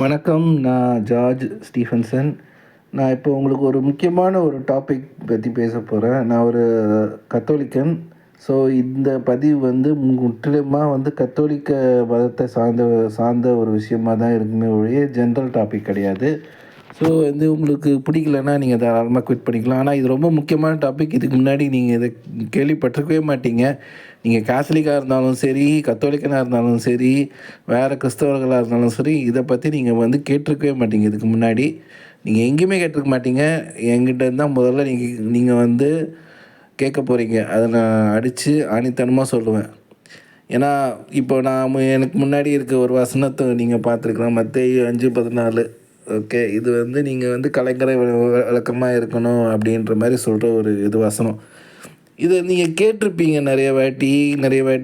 வணக்கம். நான் George Stephenson. நான் இப்போ உங்களுக்கு ஒரு முக்கியமான ஒரு டாபிக் பற்றி பேச போகிறேன். நான் ஒரு கத்தோலிக்கன். ஸோ இந்த பதிவு வந்து முற்றிலுமாக வந்து கத்தோலிக்க மதத்தை சார்ந்த ஒரு விஷயமா தான் இருக்குமே ஒழிய ஜென்ரல் டாபிக் கிடையாது. ஸோ வந்து உங்களுக்கு பிடிக்கலன்னா நீங்கள் தாராளமாக குவிட் பண்ணிக்கலாம். ஆனால் இது ரொம்ப முக்கியமான டாபிக். இதுக்கு முன்னாடி நீங்கள் இதை கேள்விப்பட்டிருக்கவே மாட்டீங்க. நீங்கள் கேத்தலிக்காக இருந்தாலும் சரி, கத்தோலிக்கனாக இருந்தாலும் சரி, வேறு கிறிஸ்தவர்களாக இருந்தாலும் சரி, இதை பற்றி நீங்கள் வந்து கேட்டிருக்கவே மாட்டீங்க. இதுக்கு முன்னாடி நீங்கள் எங்கேயுமே கேட்டிருக்க மாட்டீங்க. என்கிட்ட இருந்தால் முதல்ல நீங்கள் வந்து கேட்க போகிறீங்க. அதை நான் அடித்து ஆணித்தனமாக சொல்லுவேன். ஏன்னா இப்போ எனக்கு முன்னாடி இருக்க ஒரு வசனத்தை நீங்கள் பார்த்துருக்கலாம். மத்தேயு 5:14. ஓகே, இது வந்து நீங்கள் வந்து கலைஞரை விளக்கமாக இருக்கணும் அப்படின்ற மாதிரி சொல்கிற ஒரு வசனம். இதை நீங்கள் கேட்டிருப்பீங்க நிறைய வாட்டி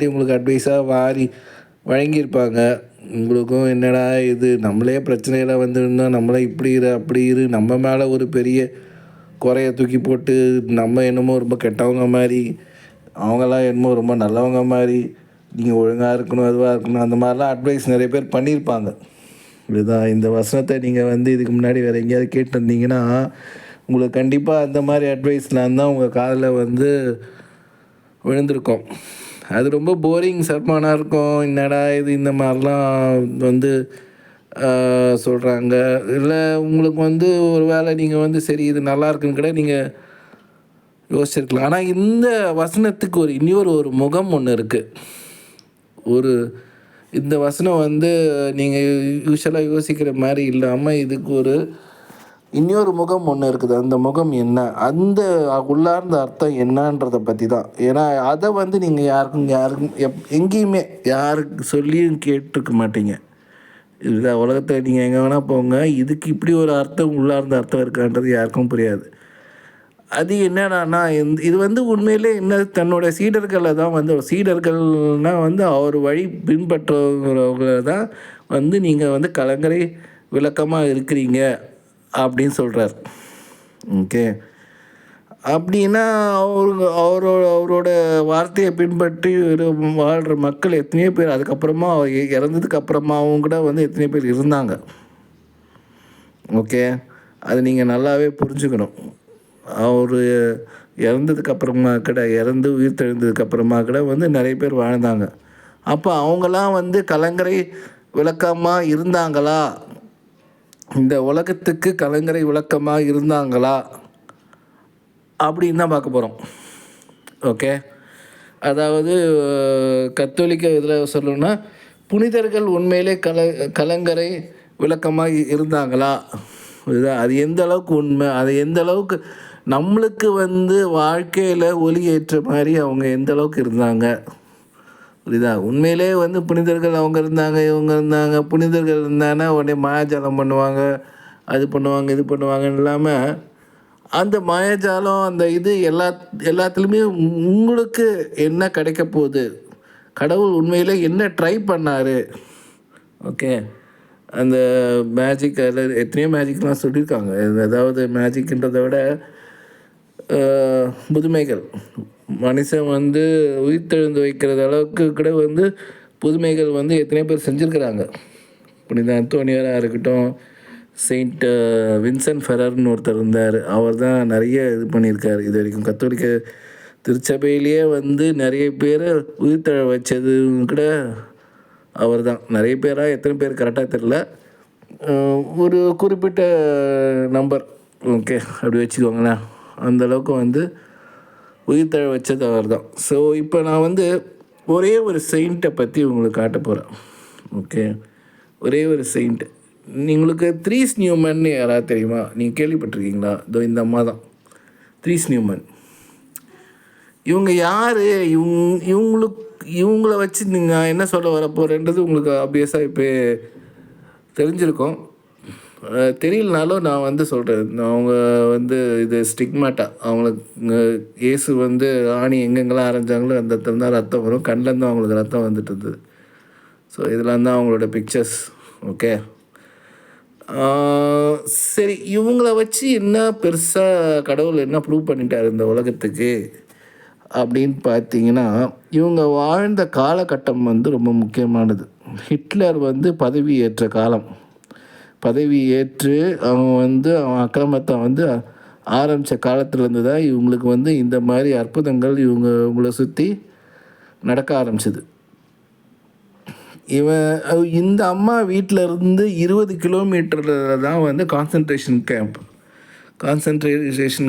உங்களுக்கு அட்வைஸாக வழங்கியிருப்பாங்க. உங்களுக்கும் என்னடா இது, நம்மளே பிரச்சனையில் வந்துருந்தோம், நம்மளே இப்படி அப்படி நம்ம மேலே ஒரு பெரிய குறைய தூக்கி போட்டு நம்ம என்னமோ ரொம்ப கெட்டவங்க மாதிரி, அவங்களாம் என்னமோ ரொம்ப நல்லவங்க மாதிரி, நீங்கள் ஒழுங்காக இருக்கணும், அதுவாக இருக்கணும், அந்த மாதிரிலாம் அட்வைஸ் நிறைய பேர் பண்ணியிருப்பாங்க. இதுதான் இந்த வசனத்தை நீங்கள் வந்து இதுக்கு முன்னாடி வேறு எங்கேயாவது கேட்டிருந்தீங்கன்னா உங்களுக்கு கண்டிப்பாக அந்த மாதிரி அட்வைஸ்லாம் தான் உங்கள் காதில் வந்து விழுந்திருக்கும். அது ரொம்ப போரிங் சர்மானாக இருக்கும். என்னடா இது, இந்த மாதிரிலாம் வந்து சொல்கிறாங்க. இல்லை உங்களுக்கு வந்து ஒரு வேளை நீங்கள் வந்து சரி இது நல்லா இருக்குன்னு கூட நீங்கள் யோசிச்சிருக்கலாம். ஆனால் இந்த வசனத்துக்கு இன்னொரு முகம் ஒன்று இருக்குது. இந்த வசனம் வந்து நீங்கள் யூஸ்வலாக யோசிக்கிற மாதிரி இல்லாமல் இதுக்கு இன்னொரு முகம் ஒன்று இருக்குது. அந்த முகம் என்ன, அந்த உள்ளார்ந்த அர்த்தம் என்னன்றதை பற்றி தான். ஏன்னா அதை வந்து நீங்கள் யாருக்கும் எங்கேயுமே யாருக்கு சொல்லியும் கேட்டிருக்க மாட்டீங்க. இதுதான் உலகத்தில் நீங்கள் எங்கே வேணால் போங்க, இதுக்கு இப்படி ஒரு அர்த்தம் உள்ளார்ந்த அர்த்தம் இருக்கான்றது யாருக்கும் புரியாது. அது என்னடான்னா இது வந்து உண்மையிலே என்ன, தன்னோட சீடர்களை தான் வந்து சீடர்கள்னால் வந்து அவர் வழி பின்பற்றுறவங்களை தான் வந்து நீங்கள் வந்து கலங்கரை விளக்கமாக இருக்கிறீங்க அப்படின்னு சொல்கிறார். ஓகே, அப்படின்னா அவரோட வார்த்தையை பின்பற்றி வாழ்கிற மக்கள் எத்தனையோ பேர் அதுக்கப்புறமா இறந்ததுக்கு அப்புறமாவும் கூட வந்து எத்தனையோ பேர் இருந்தாங்க. ஓகே, அது நீங்கள் நல்லாவே புரிஞ்சுக்கணும். அவர் இறந்ததுக்கப்புறமா கூட, இறந்து உயிர் தெழுந்ததுக்கப்புறமா கூட வந்து நிறைய பேர் வாழ்ந்தாங்க. அப்போ அவங்களாம் வந்து கலங்கரை விளக்கமாக இருந்தாங்களா, இந்த உலகத்துக்கு கலங்கரை விளக்கமாக இருந்தாங்களா அப்படின்னு தான் பார்க்க போகிறோம். ஓகே, அதாவது கத்தோலிக்க இதில் சொல்லணும்னா புனிதர்கள் உண்மையிலே கலங்கரை விளக்கமாக இருந்தாங்களா, இதுதான் அது எந்த அளவுக்கு உண்மை, அது எந்த அளவுக்கு நம்மளுக்கு வந்து வாழ்க்கையில் ஒளி ஏற்ற மாதிரி அவங்க எந்த அளவுக்கு இருந்தாங்க. புரியுதா? உண்மையிலே வந்து புனிதர்கள் அவங்க இருந்தாங்க, இவங்க இருந்தாங்க. புனிதர்கள் இருந்தாங்கன்னா உடனே மாயாஜாலம் பண்ணுவாங்க, அது பண்ணுவாங்க, இது பண்ணுவாங்கன்னு இல்லாமல் அந்த மாயாஜாலம் அந்த இது எல்லாத்துலேயுமே உங்களுக்கு என்ன கிடைக்க போகுது, கடவுள் உண்மையிலே என்ன ட்ரை பண்ணார். ஓகே, அந்த மேஜிக் அதில் எத்தனையோ மேஜிக்லாம் சொல்லியிருக்காங்க. அதாவது மேஜிக்ன்றதை விட புதுமைகள், மனுஷன் வந்து உயிர்த்தெழுந்து வைக்கிறது அளவுக்கு கூட வந்து புதுமைகள் வந்து எத்தனையோ பேர் செஞ்சுருக்கிறாங்க. புனித அந்தோனியாராக இருக்கட்டும், செயின்ட் வின்சென்ட் ஃபெரர்னு ஒருத்தர் இருந்தார். அவர் தான் நிறைய இது பண்ணியிருக்கார். இது வரைக்கும் கத்தோலிக்க திருச்சபையிலேயே வந்து நிறைய பேரை உயிர்த்தெழ வச்சது கூட அவர் தான். நிறைய பேராக எத்தனை பேர் கரெக்டாக தெரில, ஒரு குறிப்பிட்ட நம்பர். ஓகே, அப்படி வச்சுக்கோங்களேன். அந்தளவுக்கு வந்து உயிர்த்தெழ வச்சது அவர் தான். ஸோ இப்போ நான் வந்து ஒரே ஒரு செயிண்ட்டை பற்றி உங்களுக்கு காட்ட போகிறேன். ஓகே, ஒரே ஒரு செயிண்ட். உங்களுக்கு த்ரீஸ் நியூமன் யாராவது தெரியுமா? நீங்கள் கேள்விப்பட்டிருக்கீங்களா? இதோ இந்த அம்மா தான் த்ரீஸ் நியூமன். இவங்க யார்? இவங்கள வச்சு நீங்கள் என்ன சொல்ல வரப்போகிறேன்றது உங்களுக்கு ஆப்வியஸாக இப்போ தெரிஞ்சிருக்கும். தெரியலனாலும் நான் வந்து சொல்கிறேன். அவங்க வந்து இது ஸ்டிக்மாட்டா. அவங்களுக்கு இயேசு வந்து ஆணி எங்கெங்கெல்லாம் அரைஞ்சாங்களோ அந்த இடத்துல தான் ரத்தம் வரும், கண்ணிலேருந்து அவங்களுக்கு ரத்தம் வந்துட்டு இருந்தது. ஸோ இதெல்லாம் தான் அவங்களோட பிக்சர்ஸ். ஓகே, சரி, இவங்கள வச்சு என்ன பெருசாக கடவுள் என்ன ப்ரூவ் பண்ணிட்டார் இந்த உலகத்துக்கு அப்படின்னு பார்த்தீங்கன்னா, இவங்க வாழ்ந்த காலகட்டம் வந்து ரொம்ப முக்கியமானது. ஹிட்லர் வந்து பதவி ஏற்ற காலம். பதவி ஏற்று அவன் அக்கிரமத்தை ஆரம்பித்த காலத்துலேருந்து தான் இவங்களுக்கு இந்த மாதிரி அற்புதங்கள் இவங்களை சுற்றி நடக்க ஆரம்பிச்சிது. இந்த அம்மா வீட்டில் இருந்து 20 கிலோமீட்டரில் தான் கான்சன்ட்ரேஷன்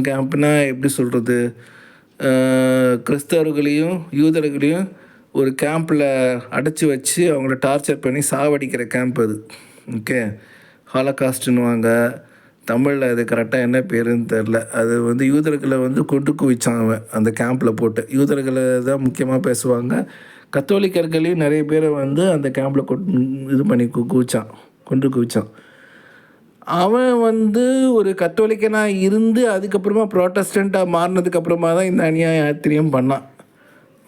கேம்ப்னால் எப்படி சொல்கிறது, கிறிஸ்தவர்களையும் யூதர்களையும் ஒரு கேம்பில் அடைச்சி வச்சு அவங்கள டார்ச்சர் பண்ணி சாவடிக்கிற கேம்ப் அது. ஓகே, ஹாலோகாஸ்ட்டுன்னுவாங்க. தமிழில் அது கரெக்டாக என்ன பேருன்னு தெரில. அது யூதர்களை கொண்டு குவிச்சான் அவன் அந்த கேம்பில் போட்டு. யூதர்களை தான் முக்கியமாக பேசுவாங்க. கத்தோலிக்கர்களையும் நிறைய பேரை அந்த கேம்பில் இது பண்ணி கொண்டு குவிச்சான். அவன் ஒரு கத்தோலிக்கனாக இருந்து அதுக்கப்புறமா ப்ரோட்டஸ்டண்ட்டாக மாறினதுக்கப்புறமா தான் இந்த அநியாயத்திரியம் பண்ணான்.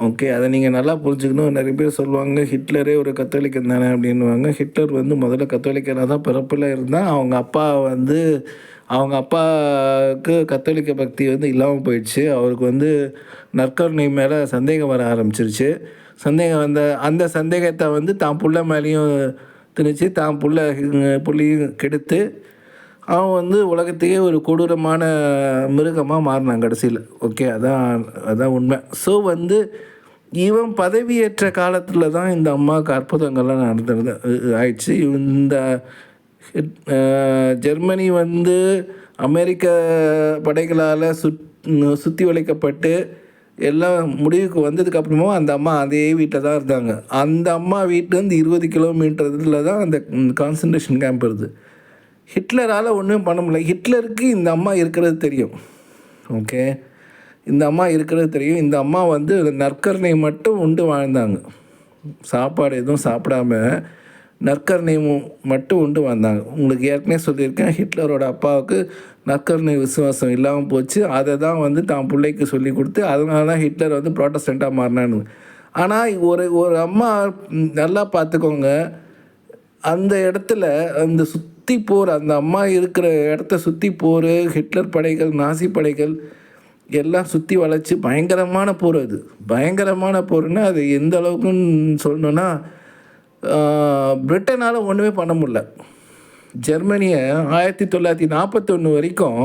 ஓகே, அதை நீங்கள் நல்லா புரிஞ்சுக்கணும். நிறைய பேர் சொல்லுவாங்க ஹிட்லரே ஒரு கத்தோலிக்கன் தானே அப்படின்வாங்க. ஹிட்லர் முதல்ல கத்தோலிக்கனாக தான் பிறப்பில் இருந்தால் அவங்க அப்பாவுக்கு கத்தோலிக்க பக்தி இல்லாமல் போயிடுச்சு. அவருக்கு நற்கருணை மேலே சந்தேகம் வர ஆரம்பிச்சிருச்சு. சந்தேகம் அந்த சந்தேகத்தை தான் புள்ள மேலேயும் திணிச்சு தான் புள்ளையும் கெடுத்து அவன் உலகத்தையே ஒரு கொடூரமான மிருகமாக மாறினான் கடைசியில். ஓகே, அதான் உண்மை. ஸோ இவன் பதவியேற்ற காலத்தில் தான் இந்த அம்மாவுக்கு அற்புதங்கள்லாம் ஆயிடுச்சு. இந்த ஜெர்மனி அமெரிக்க படைகளால் சுற்றி வளைக்கப்பட்டு எல்லாம் முடிவுக்கு வந்ததுக்கப்புறமா அந்த அம்மா அதே வீட்டில் தான் இருந்தாங்க. அந்த அம்மா வீட்டிலேருந்து 20 கிலோமீட்டரில் தான் அந்த கான்சன்ட்ரேஷன் கேம்ப் இருக்குது. ஹிட்லரால் ஒன்றும் பண்ண முடியல. ஹிட்லருக்கு இந்த அம்மா இருக்கிறது தெரியும். ஓகே, இந்த அம்மா இருக்கிறது தெரியும். இந்த அம்மா நற்கருணை மட்டும் உண்டு வாழ்ந்தாங்க. சாப்பாடு எதுவும் சாப்பிடாம நற்கருணை மட்டும் உண்டு வாழ்ந்தாங்க. உங்களுக்கு ஏற்கனவே சொல்லியிருக்கேன், ஹிட்லரோட அப்பாவுக்கு நற்கருணை விசுவாசம் இல்லாமல் போச்சு. அதை தான் தான் பிள்ளைக்கு சொல்லி கொடுத்து அதனால தான் ஹிட்லர் ப்ரோட்டஸ்டண்ட்டாக மாறினான்னு. ஆனால் ஒரு அம்மா நல்லா பார்த்துக்கோங்க, அந்த இடத்துல சுற்றி போர், அந்த அம்மா இருக்கிற இடத்த சுற்றி போர், ஹிட்லர் படைகள், நாசி படைகள் எல்லாம் சுற்றி வளைச்சி பயங்கரமான போர். அது பயங்கரமான போர்னா அது எந்த அளவுக்குன்னு சொல்லணுன்னா, பிரிட்டனால் ஒன்றுமே பண்ண முடியல. ஜெர்மனியை 1941 வரைக்கும்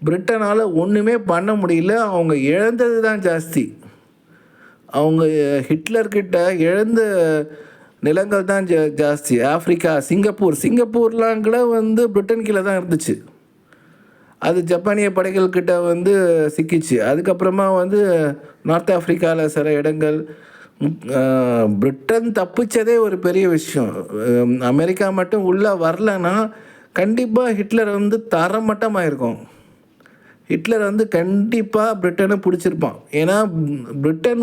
பிரிட்டனால் ஒன்றுமே பண்ண முடியல. அவங்க இழந்தது தான் ஜாஸ்தி. அவங்க ஹிட்லர்கிட்ட இழந்த நிலங்கள் தான் ஜாஸ்தி. ஆஃப்ரிக்கா, சிங்கப்பூர்லாம் கூட பிரிட்டன் கீழே தான் இருந்துச்சு. அது ஜப்பானிய படைகள்கிட்ட சிக்கிச்சு. அதுக்கப்புறமா நார்த் ஆஃப்ரிக்காவில் சில இடங்கள். பிரிட்டன் தப்பிச்சதே ஒரு பெரிய விஷயம். அமெரிக்கா மட்டும் உள்ளே வரலன்னா கண்டிப்பாக ஹிட்லர் தரமட்டமாக இருக்கும். ஹிட்லர் கண்டிப்பாக பிரிட்டனை பிடிச்சிருப்பான். ஏன்னா பிரிட்டன்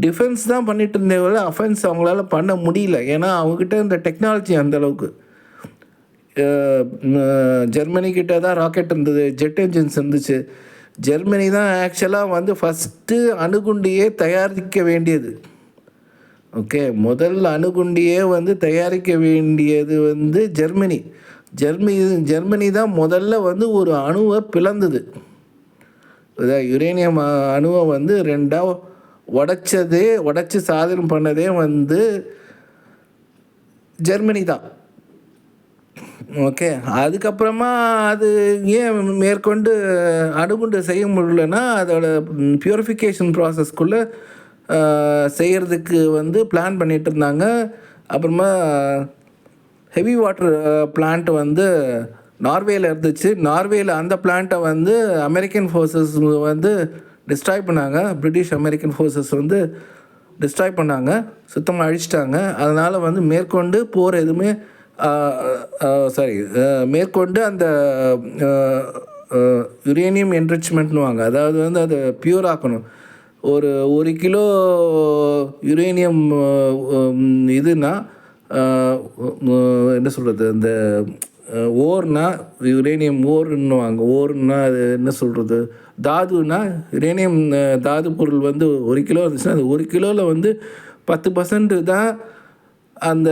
டிஃபென்ஸ் தான் பண்ணிட்டு இருந்தவங்கள அஃபென்ஸ் அவங்களால பண்ண முடியல. ஏன்னா அவங்கக்கிட்ட இந்த டெக்னாலஜி அந்தளவுக்கு. ஜெர்மனிக்கிட்ட தான் ராக்கெட் இருந்தது, ஜெட் என்ஜின்ஸ் இருந்துச்சு. ஜெர்மனி தான் ஆக்சுவலாக ஃபஸ்ட்டு அணுகுண்டியே தயாரிக்க வேண்டியது. ஓகே, முதல் அணுகுண்டியே தயாரிக்க வேண்டியது ஜெர்மனி தான் முதல்ல ஒரு அணுவை பிளந்தது. யுரேனியம் அணுவை ரெண்டாக உடைச்சி சாதனை பண்ணதே ஜெர்மனி தான். ஓகே, அதுக்கப்புறமா அது ஏன் மேற்கொண்டு அணுகுண்டு செய்ய முடியலன்னா அதோட பியூரிஃபிகேஷன் ப்ராசஸ்க்குள்ளே செய்கிறதுக்கு பிளான் பண்ணிகிட்டு இருந்தாங்க. அப்புறமா ஹெவி வாட்டர் பிளான்ட் நார்வேயில் இருந்துச்சு. நார்வேயில் அந்த பிளான்ட்டை அமெரிக்கன் ஃபோர்ஸஸ் டிஸ்ட்ராய் பண்ணாங்க. பிரிட்டிஷ் அமெரிக்கன் ஃபோர்ஸஸ் டிஸ்ட்ராய் பண்ணாங்க, சுத்தமாக அழிச்சிட்டாங்க. அதனால் மேற்கொண்டு போர் எதுவுமே மேற்கொண்டு அந்த யுரேனியம் என்ரிச்மெண்ட்னுவாங்க. அதாவது அதை பியூர் ஆக்கணும். ஒரு கிலோ யுரேனியம் இதுனா என்ன சொல்கிறது, அந்த ஓர்னா யுரேனியம் ஓர்ன்னுவாங்க. ஓர்னா அது என்ன சொல்கிறது, தாதுனா யுரேனியம் தாது பொருள் 1 கிலோ இருந்துச்சுன்னா அது 1 கிலோவில் 10% தான் அந்த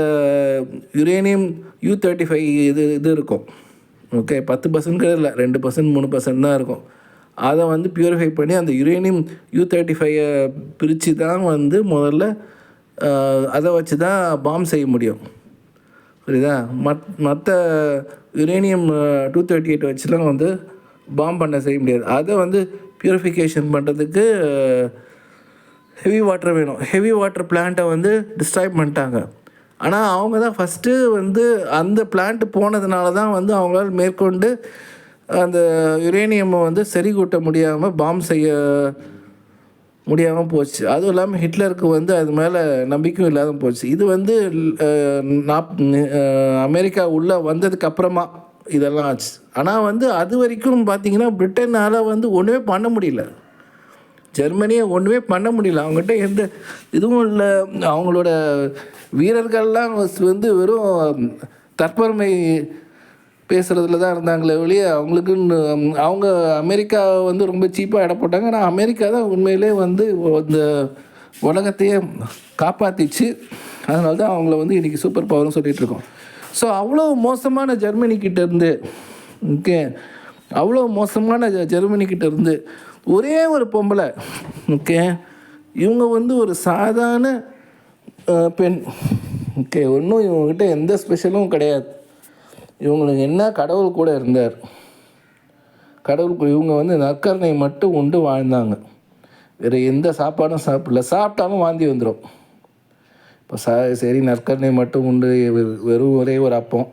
யுரேனியம் U-35 இது இருக்கும். ஓகே, 10% இல்லை, 2%, 3% தான் இருக்கும். அதை பியூரிஃபை பண்ணி அந்த யுரேனியம் U-35 பிரித்து தான் முதல்ல அதை வச்சு தான் பாம் செய்ய முடியும். புரியுதா? மற்ற யுரேனியம் 238 வச்சுலாம் வந்து பாம் பண்ண செய்ய முடியாது. அதை வந்து ப்யூரிஃபிகேஷன் பண்ணுறதுக்கு ஹெவி வாட்டர் வேணும். ஹெவி வாட்டர் பிளான்ட்டை வந்து டிஸ்ட்ராய் பண்ணிட்டாங்க. ஆனால் அவங்க தான் ஃபஸ்ட்டு வந்து அந்த பிளான்ட்டு போனதுனால தான் வந்து அவங்களால மேற்கொண்டு அந்த யுரேனியம்மை வந்து சரி கூட்ட முடியாமல் பாம் செய்ய முடியாமல் போச்சு. அதுவும் இல்லாமல் ஹிட்லருக்கு வந்து அது மேலே நம்பிக்கையும் இல்லாத போச்சு. இது வந்து அமெரிக்கா உள்ளே வந்ததுக்கு அப்புறமா இதெல்லாம் ஆச்சு. ஆனால் வந்து அது வரைக்கும் பார்த்திங்கன்னா பிரிட்டனால் வந்து ஒன்றுமே பண்ண முடியல. ஜெர்மனியை ஒன்றுமே பண்ண முடியல. அவங்ககிட்ட எந்த இதுவும் இல்லை. அவங்களோட வீரர்கள்லாம் வந்து வெறும் தற்பெருமை பேசுகிறதுல தான் இருந்தாங்களே ஒழிய அவங்களுக்குன்னு அவங்க அமெரிக்கா வந்து ரொம்ப சீப்பாக இட போட்டாங்க. ஆனால் அமெரிக்கா தான் உண்மையிலே வந்து இந்த உலகத்தையே காப்பாற்றிச்சு. அதனால தான் அவங்கள வந்து இன்றைக்கி சூப்பர் பவர்னு சொல்லிகிட்ருக்கோம். ஸோ அவ்வளோ மோசமான ஜெர்மனிக்கிட்டேருந்து ஓகே, அவ்வளோ மோசமான ஜெர்மனிக்கிட்டேருந்து ஒரே ஒரு பொம்பளை ஓகே, இவங்க வந்து ஒரு சாதாரண பெண் ஓகே, ஒன்றும் இவங்ககிட்ட எந்த ஸ்பெஷலும் கிடையாது. இவங்களுக்கு என்ன கடவுள் கூட இருந்தார். கடவுள் இவங்க வந்து நற்கருணை மட்டும் உண்டு வாழ்ந்தாங்க. வேறு எந்த சாப்பாடும் சாப்பிடல. சாப்பிட்டாலும் வாந்தி வந்துடும். இப்போ சரி நற்கருணை மட்டும் உண்டு, வெறும் ஒரே ஒரு அப்பம்,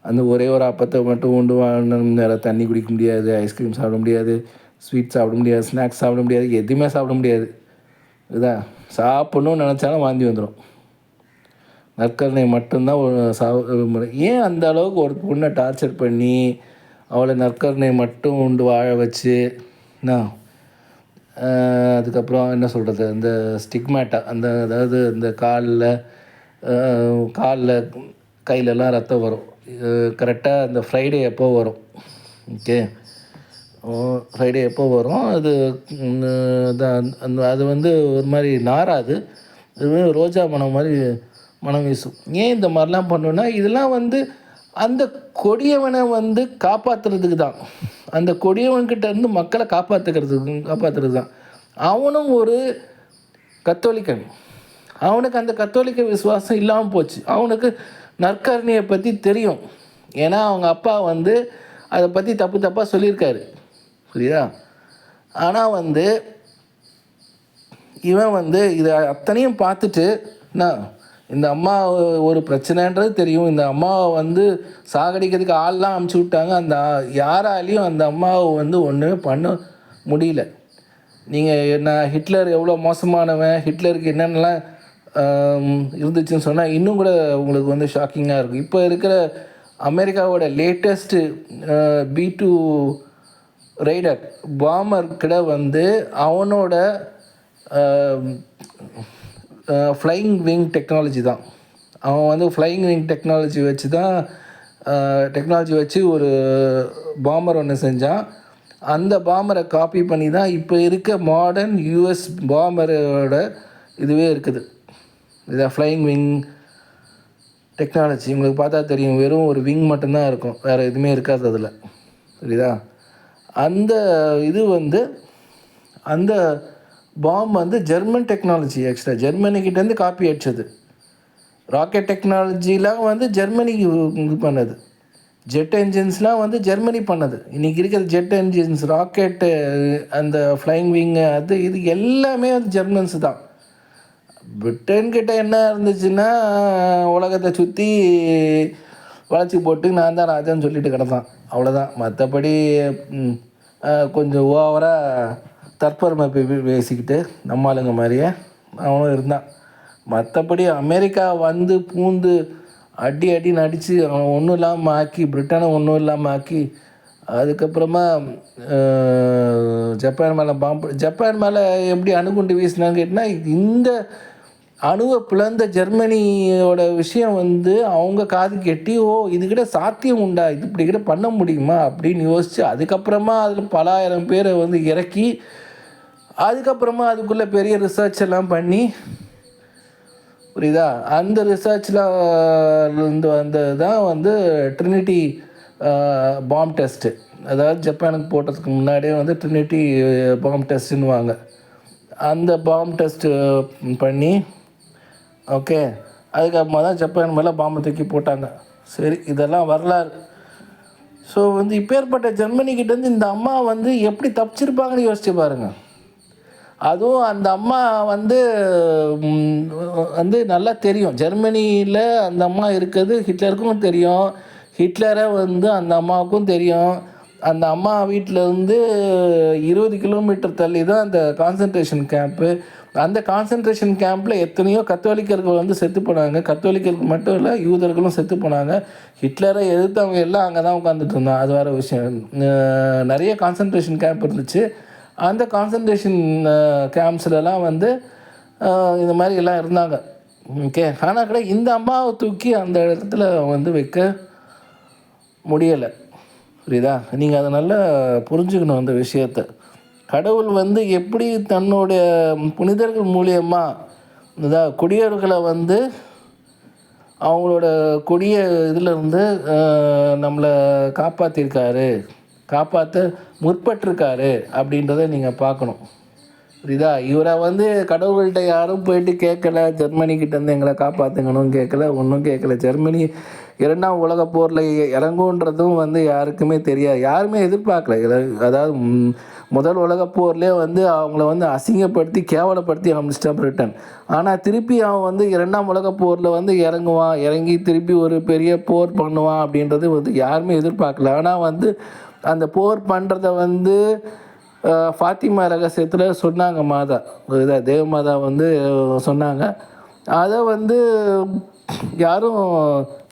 அந்த ஒரே ஒரு அப்பத்தை மட்டும் உண்டு வாழணும். நேரம் தண்ணி குடிக்க முடியாது, ஐஸ்கிரீம் சாப்பிட முடியாது, ஸ்வீட் சாப்பிட முடியாது, ஸ்நாக்ஸ் சாப்பிட முடியாது, எதுவுமே சாப்பிட முடியாது. இதுதான் சாப்பிட்ணுன்னு நினச்சாலும் வாந்தி வந்துடும். நற்கருணை மட்டும்தான் ஏன் அந்த அளவுக்கு ஒரு பொண்ணை டார்ச்சர் பண்ணி அவளை நற்கருணை மட்டும் உண்டு வாழ வச்சு அதுக்கப்புறம் என்ன சொல்கிறது, அந்த ஸ்டிக்மேட்டா அந்த அதாவது இந்த காலில் கையிலலாம் ரத்தம் வரும். கரெக்டாக அந்த ஃப்ரைடே எப்போ வரும் ஓகே, ஃப்ரைடே எப்போ வரும் அது அது வந்து ஒரு மாதிரி நாராது, இது ரோஜா மனம் மாதிரி மனம் வீசும். ஏன் இந்த மாதிரிலாம் பண்ணணுன்னா இதெல்லாம் வந்து அந்த கொடியவனை வந்து காப்பாற்றுறதுக்கு தான். அந்த கொடியவன்கிட்ட இருந்து மக்களை காப்பாற்றுறது தான். அவனும் ஒரு கத்தோலிக்கன். அவனுக்கு அந்த கத்தோலிக்க விசுவாசம் இல்லாமல் போச்சு. அவனுக்கு நற்கருணையை பற்றி தெரியும். ஏன்னா அவங்க அப்பா வந்து அதை பற்றி தப்பாக சொல்லியிருக்காரு. புரியுதா? ஆனால் வந்து இவன் வந்து இதை அத்தனையும் பார்த்துட்டு இந்த அம்மா ஒரு பிரச்சனைன்றது தெரியும். இந்த அம்மாவை வந்து சாகடிக்கிறதுக்கு ஆள்லாம் அமுச்சு விட்டாங்க. அந்த யாராலையும் அந்த அம்மாவை வந்து ஒன்றுமே பண்ண முடியல. நீங்கள் என்ன ஹிட்லர் எவ்வளோ மோசமானவன், ஹிட்லருக்கு என்னென்னலாம் இருந்துச்சுன்னு சொன்னால் இன்னும் கூட உங்களுக்கு வந்து ஷாக்கிங்காக இருக்கும். இப்போ இருக்கிற அமெரிக்காவோட லேட்டஸ்ட்டு B2 ரைடர் பாமர் கிட்ட வந்து அவனோட ஃப்ளையிங் விங் டெக்னாலஜி தான். அவன் வந்து ஃப்ளையிங் விங் டெக்னாலஜி வச்சு ஒரு பாமர் ஒன்று செஞ்சான். அந்த பாமரை காப்பி பண்ணி தான் இப்போ இருக்க மாடர்ன் US பாமரோட இதுவே இருக்குது. இதான் ஃப்ளையிங் விங் டெக்னாலஜி. உங்களுக்கு பார்த்தா தெரியும், வெறும் ஒரு விங் மட்டும்தான் இருக்கும், வேறு எதுவுமே இருக்காது அதில். புரியுதா? அந்த இது வந்து அந்த பாம் வந்து ஜெர்மன் டெக்னாலஜி. ஆக்சுவலாக ஜெர்மனிக்கிட்டேருந்து காப்பி அடித்தது. ராக்கெட் டெக்னாலஜிலாம் வந்து ஜெர்மனிக்கு இது பண்ணது. ஜெட் என்ஜின்ஸ்லாம் வந்து ஜெர்மனி பண்ணது. இன்றைக்கி இருக்கிற ஜெட் என்ஜின்ஸ், ராக்கெட்டு, அந்த ஃப்ளைங் விங்கு, அது இது எல்லாமே வந்து ஜெர்மன்ஸு தான். பிரிட்டன்கிட்ட என்ன இருந்துச்சுன்னா உலகத்தை சுற்றி வளைச்சி போட்டு நான் தான் ராஜான்னு சொல்லிட்டு கிடந்தான், அவ்வளோதான். மற்றபடி கொஞ்சம் ஓவராக தற்பெருமை பேசிக்கிட்டு நம்ம ஆளுங்க மாதிரியே அவனும் இருந்தான். மற்றபடி அமெரிக்கா வந்து பூந்து அடி நடித்து அவன் ஒன்றும் இல்லாமல் ஆக்கி, பிரிட்டனை ஒன்றும் இல்லாமல் ஆக்கி, அதுக்கப்புறமா ஜப்பான் மேலே எப்படி அணுகுண்டு வீசினான்னு கேட்டால், இந்த அணுவை பிளந்த ஜெர்மனியோட விஷயம் வந்து அவங்க காது கெட்டி, இதுக்கிட்ட சாத்தியம் உண்டா, இது இப்படி கிட்ட பண்ண முடியுமா அப்படின்னு யோசித்து அதுக்கப்புறமா அதில் பல ஆயிரம் பேரை வந்து இறக்கி, அதுக்கப்புறமா அதுக்குள்ளே பெரிய ரிசர்ச் எல்லாம் பண்ணி, புரியுதா, அந்த ரிசர்ச்சில் இருந்து வந்தது தான் வந்து ட்ரினிட்டி பாம் டெஸ்ட்டு. அதாவது ஜப்பானுக்கு போட்டதுக்கு முன்னாடியே வந்து ட்ரினிட்டி பாம் டெஸ்ட்டுன்னுவாங்க. அந்த பாம் டெஸ்ட்டு பண்ணி ஓகே, அதுக்கப்புறமா தான் ஜப்பான் மேலே பாம்பை தூக்கி போட்டாங்க. சரி, இதெல்லாம் வரலாறு. ஸோ வந்து இப்பேற்பட்ட ஜெர்மனிக்கிட்டேருந்து இந்த அம்மா வந்து எப்படி தப்பிச்சிருப்பாங்கன்னு யோசிச்சு பாருங்கள். அதுவும் அந்த அம்மா வந்து வந்து நல்லா தெரியும். ஜெர்மனியில் அந்த அம்மா இருக்கிறது ஹிட்லருக்கும் தெரியும். ஹிட்லரை வந்து அந்த அம்மாவுக்கும் தெரியும். அந்த அம்மா வீட்டிலேருந்து 20 கிலோமீட்டர் தள்ளி தான் அந்த கான்சன்ட்ரேஷன் கேம்ப்பு. அந்த கான்சன்ட்ரேஷன் கேம்பில் எத்தனையோ கத்தோலிக்கர்கள் வந்து செத்து போனாங்க. கத்தோலிக்கர்கள் மட்டும் இல்லை, யூதர்களும் செத்து போனாங்க. ஹிட்லரை எதிர்த்தவங்க எல்லாம் அங்கே தான் உட்காந்துட்டு இருந்தாங்க. அது வேறு விஷயம். நிறைய கான்சன்ட்ரேஷன் கேம்ப் இருந்துச்சு. அந்த கான்சன்ட்ரேஷன் கேம்ப்ஸ்லலாம் வந்து இந்த மாதிரி எல்லாம் இருந்தாங்க. ஓகே. ஆனால் கூட இந்த அம்மாவை தூக்கி அந்த இடத்துல வந்து வைக்க முடியலை. புரியுதா? நீங்கள் அதை நல்லா புரிஞ்சுக்கணும் அந்த விஷயத்தை. கடவுள் வந்து எப்படி தன்னுடைய புனிதர்கள் மூலியமாக இந்த குடியவர்களை வந்து அவங்களோட கொடிய இதிலிருந்து நம்மளை காப்பாற்ற முற்பட்டிருக்காரு அப்படின்றத நீங்கள் பார்க்கணும். புரியுதா? இவரை வந்து கடவுள்கிட்ட யாரும் போயிட்டு கேட்கல, ஜெர்மனிக்கிட்டேருந்து எங்களை காப்பாற்றுங்கன்னு கேட்கல, ஒன்றும் கேட்கல. ஜெர்மனி 2ஆம் உலகப் போரில் இறங்குன்றதும் வந்து யாருக்குமே தெரியாது, யாருமே எதிர்பார்க்கல. அதாவது முதல் உலகப் போர்லேயே வந்து அவங்கள வந்து அசிங்கப்படுத்தி கேவலப்படுத்தி அனுப்பிச்சிட்டான் பிரிட்டன். ஆனால் திருப்பி அவன் வந்து 2ஆம் உலகப் போரில் வந்து இறங்கி திருப்பி ஒரு பெரிய போர் பண்ணுவான் அப்படின்றது வந்து யாருமே எதிர்பார்க்கல. ஆனால் வந்து அந்த போர் பண்ணுறத வந்து ஃபாத்திமா ரகசியத்தில் சொன்னாங்க மாதா, தேவமாதா வந்து சொன்னாங்க. அதை வந்து யாரும்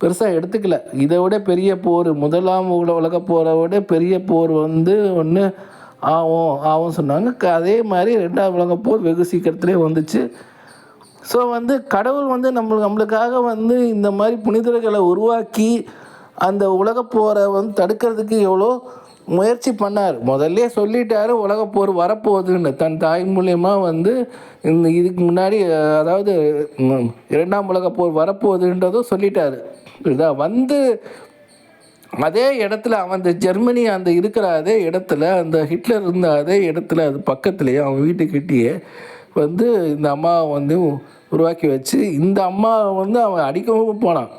பெருசாக எடுத்துக்கல. இதை விட பெரிய போர், முதலாம் உலகப் போரை விட பெரிய போர் வந்து ஒன்று ஆகும் சொன்னாங்க. அதே மாதிரி 2ஆம் உலகப் போர் வெகு சீக்கிரத்துலேயே வந்துச்சு. ஸோ வந்து கடவுள் வந்து நம்மளுக்காக வந்து இந்த மாதிரி புனிதர்களை உருவாக்கி அந்த உலகப்போரை வந்து தடுக்கிறதுக்கு எவ்வளோ முயற்சி பண்ணார். முதல்ல சொல்லிட்டார் உலகப்போர் வரப்போகுதுன்னு. தன் தாய் மூலியமாக வந்து இதுக்கு முன்னாடி, அதாவது 2ஆம் உலகப்போர் வரப்போகுதுன்றதும் சொல்லிட்டார். இதான் வந்து அதே இடத்துல அவன் அந்த ஜெர்மனி அந்த இருக்கிற அதே இடத்துல அந்த ஹிட்லர் இருந்த அதே இடத்துல அது பக்கத்துலேயே அவன் வீட்டுக்கிட்டேயே வந்து இந்த அம்மாவை வந்து உருவாக்கி வச்சு இந்த அம்மாவை வந்து அவன் அடிக்கவும் போனான்.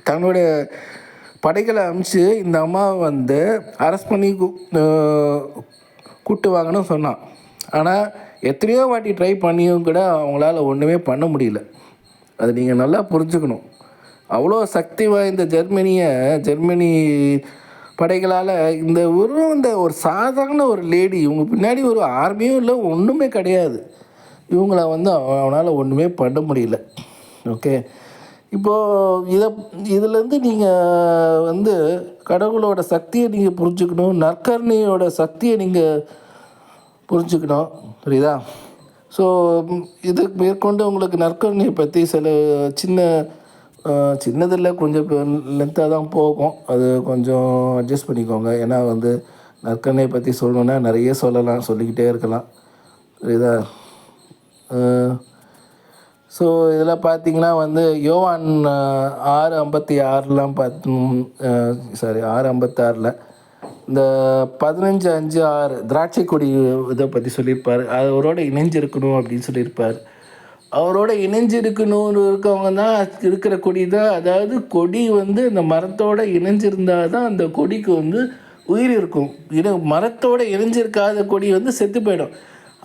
தன்னுடைய படைகளை அனுப்பிச்சு இந்த அம்மாவை வந்து அரெஸ்ட் பண்ணி கூட்டு வாங்கன்னு சொன்னான். ஆனால் எத்தனையோ வாட்டி ட்ரை பண்ணியும் கூட அவங்களால ஒன்றுமே பண்ண முடியல. அது நீங்கள் நல்லா புரிஞ்சுக்கணும். அவ்வளோ சக்தி வாய்ந்த ஜெர்மனி படைகளால் இந்த ஒரு சாதாரண ஒரு லேடி, இவங்க பின்னாடி ஒரு ஆர்மியும் இல்லை, ஒன்றுமே கிடையாது. இவங்கள வந்து அவனால் ஒன்றுமே பண்ண முடியல. ஓகே. இப்போது இதிலேருந்து நீங்கள் வந்து கடவுளோட சக்தியை நீங்கள் புரிஞ்சுக்கணும், நற்கருணையோட சக்தியை நீங்கள் புரிஞ்சுக்கணும். புரியுதா? ஸோ இதுக்கு மேற்கொண்டு உங்களுக்கு நற்கருணையை பற்றி சில சின்னதில் கொஞ்சம் லென்த்தாக தான் போகும். அது கொஞ்சம் அட்ஜஸ்ட் பண்ணிக்கோங்க. ஏன்னா வந்து நற்கருணையை பற்றி சொல்லணுன்னா நிறைய சொல்லிக்கிட்டே இருக்கலாம். புரியுதா? ஸோ இதில் பார்த்திங்கன்னா வந்து யோவான் 6:56 6:56 இந்த 15:5-6 திராட்சை கொடி இதை பற்றி சொல்லியிருப்பார். அவரோட இணைஞ்சிருக்கணும் அப்படின்னு சொல்லியிருப்பார். அவரோட இணைஞ்சிருக்கணும்னு இருக்கவங்க தான் இருக்கிற கொடி தான். அதாவது கொடி வந்து அந்த மரத்தோடு இணைஞ்சிருந்தால் தான் அந்த கொடிக்கு வந்து உயிர் இருக்கும். மரத்தோடு இணைஞ்சிருக்காத கொடி வந்து செத்து போயிடும்.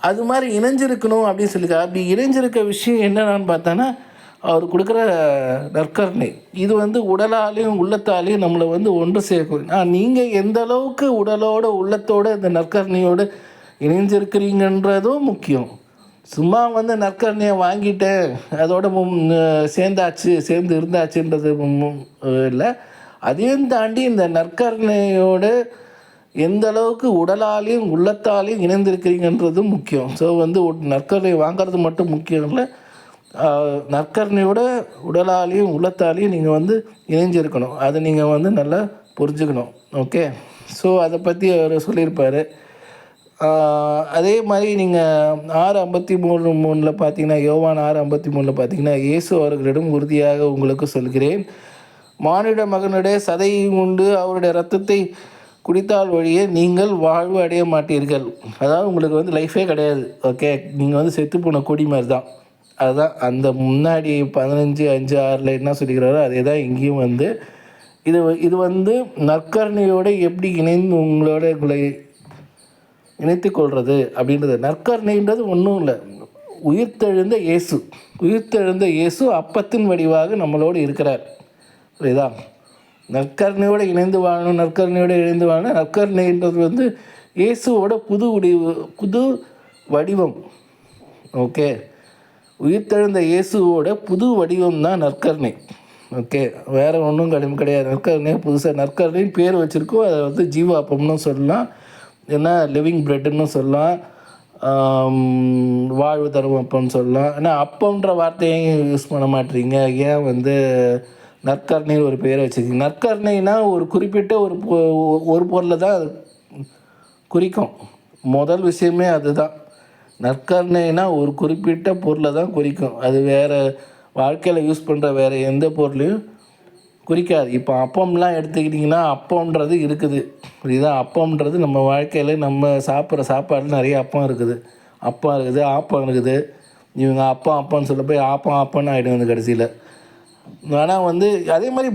அது மாதிரி இணைஞ்சிருக்கணும் அப்படின்னு சொல்லியிருக்காரு. அப்படி இணைஞ்சிருக்க விஷயம் என்னென்னு பார்த்தோன்னா அவர் கொடுக்குற நற்கருணை. இது வந்து உடலாலையும் உள்ளத்தாலையும் நம்மளை வந்து ஒன்று சேர்க்கும். நீங்கள் எந்த அளவுக்கு உடலோட உள்ளத்தோடு இந்த நற்கருணையோடு இணைஞ்சிருக்கிறீங்கன்றதும் முக்கியம். சும்மா வந்து நற்கருணையை வாங்கிட்டேன் அதோட சேர்ந்து இருந்தாச்சுன்றது இல்லை. அதையும் தாண்டி இந்த நற்கருணையோடு எந்த அளவுக்கு உடலாலையும் உள்ளத்தாலையும் இணைந்திருக்கிறீங்கன்றதும் முக்கியம். ஸோ வந்து நற்கருணை வாங்கிறது மட்டும் முக்கியம் இல்லை, நற்கருணையோட உடலாலையும் உள்ளத்தாலையும் நீங்கள் வந்து இணைஞ்சிருக்கணும். அதை நீங்கள் வந்து நல்லா புரிஞ்சுக்கணும். ஓகே. ஸோ அதை பற்றி அவர் சொல்லியிருப்பார். அதே மாதிரி நீங்கள் 6:53 பார்த்தீங்கன்னா, யோவான் 6:53 பார்த்தீங்கன்னா, இயேசு அவர்களிடம் உறுதியாக உங்களுக்கு சொல்கிறேன், மானிட மகனுடைய சதையை உண்டு அவருடைய இரத்தத்தை குடித்தால் வழியே நீங்கள் வாழ்வு அடைய மாட்டீர்கள். அதாவது உங்களுக்கு வந்து லைஃபே கிடையாது. ஓகே. நீங்கள் வந்து செத்து போன கொடி மாதிரி தான். அதுதான் அந்த முன்னாடி 15:5-6 என்ன சொல்லிக்கிறாரோ அதே தான் இங்கேயும் வந்து இது வந்து நற்கருணையோடு எப்படி உங்களை இணைத்து கொள்வது அப்படின்றது. நற்கருணைன்றது ஒன்றும் இல்லை, உயிர்த்தெழுந்த இயேசு அப்பத்தின் வடிவாக நம்மளோடு இருக்கிறார். புரியுதா? நற்கருணையோடு இணைந்து வாழணும், நற்கருணைன்றது வந்து இயேசுவோட புது வடிவம். ஓகே, உயிர்த்தெழுந்த இயேசுவோட புது வடிவம் தான் நற்கருணை. ஓகே, வேறு ஒன்றும் கிடையாது. நற்கருணை புதுசாக நற்கருணைன்னு பேர் வச்சுருக்கோம். அதை வந்து ஜீவாப்பம்னு சொல்லலாம், ஏன்னா லிவிங் பிரெட்டுன்னு சொல்லலாம், வாழ்வு தரும் அப்பம்னு சொல்லலாம். ஆனால் அப்பம்ன்ற வார்த்தையும் யூஸ் பண்ண மாட்டீங்க, ஏன் வந்து நற்கருணைன்னு ஒரு பேரை வச்சுருக்கீங்க? நற்கருணைனா ஒரு குறிப்பிட்ட ஒரு பொருளை தான் அது குறிக்கும். முதல் விஷயமே அதுதான். நற்கருணைனா ஒரு குறிப்பிட்ட பொருளை தான் குறிக்கும். அது வேறு வாழ்க்கையில் யூஸ் பண்ணுற வேறு எந்த பொருளையும் குறிக்காது. இப்போ அப்பம்லாம் எடுத்துக்கிட்டிங்கன்னா அப்பம்ன்றது இருக்குது. இதுதான் அப்பம்ன்றது நம்ம வாழ்க்கையில் நம்ம சாப்பிட்ற சாப்பாடு நிறைய அப்பம் இருக்குது, ஆப்பம் இருக்குது. இவங்க அப்பம்னு சொல்ல போய் அப்பன்னு ஆகிடும் வந்து கடைசியில். ஆனால் வந்து அதே மாதிரி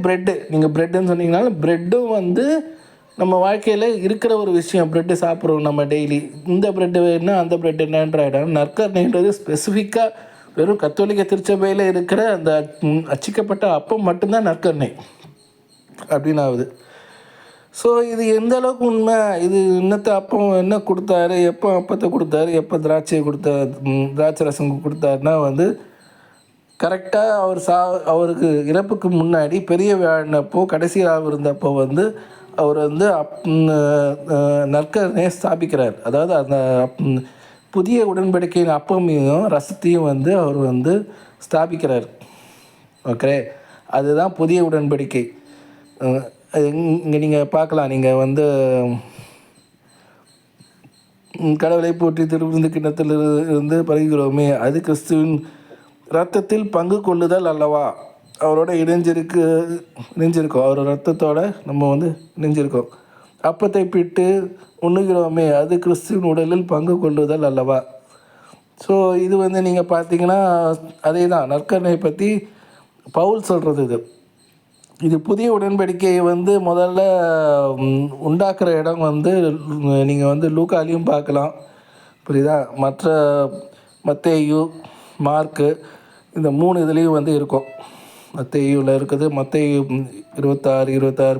நீங்கள் ப்ரெட்டுன்னு சொன்னீங்கனாலும் ப்ரெட்டும் வந்து நம்ம வாழ்க்கையில் இருக்கிற ஒரு விஷயம். ப்ரெட்டு சாப்பிட்றோம் நம்ம டெய்லி, இந்த ப்ரெட்டு என்ன அந்த ப்ரெட் என்னன்ற இடம். நற்கருணைன்றது ஸ்பெசிஃபிக்காக வெறும் கத்தோலிக்க திருச்சபையில் இருக்கிற அந்த அச்சிக்கப்பட்ட அப்பம் மட்டும்தான் நற்கருணை அப்படின்னு ஆகுது. ஸோ இது எந்த அளவுக்கு உண்மை, இது இன்னத்தை அப்பம் என்ன கொடுத்தாரு, எப்போ அப்பத்தை கொடுத்தாரு, எப்போ திராட்சை ரசம் கொடுத்தாருன்னா வந்து கரெக்டாக அவருக்கு இறப்புக்கு முன்னாடி பெரிய வியாழனப்போ கடைசி ராவு இருந்தப்போ வந்து அவர் வந்து நற்கருணையை ஸ்தாபிக்கிறார். அதாவது அந்த புதிய உடன்படிக்கையின் அப்பமையும் ரசத்தையும் வந்து அவர் வந்து ஸ்தாபிக்கிறார். ஓகே, அதுதான் புதிய உடன்படிக்கை. இங்கே நீங்கள் பார்க்கலாம், நீங்கள் வந்து கடவுளை போற்றி திருவிருந்து கிண்ணத்தில் இருந்து பருகிறோமே, அது கிறிஸ்துவின் இரத்தத்தில் பங்கு கொள்ளுதல் அல்லவா? அவரோட இணைஞ்சிருக்கோம், அவர் ரத்தத்தோடு நம்ம வந்து இணைஞ்சிருக்கோம். அப்பத்தை பிட்டு உண்ணுகிறோமே, அது கிறிஸ்துவின் உடலில் பங்கு கொள்ளுதல் அல்லவா? ஸோ இது வந்து நீங்கள் பார்த்தீங்கன்னா அதே தான் நற்கருணை பற்றி பவுல் சொல்கிறது. இது புதிய உடன்படிக்கையை வந்து முதல்ல உண்டாக்குற இடம் வந்து நீங்கள் வந்து லூக்காலையும் பார்க்கலாம். புரியுதா? மத்தேயு, மார்க்கு, இந்த 3 இதுலேயும் வந்து இருக்கும். மத்தேயுவில் இருக்குது, மத்தேயு 26,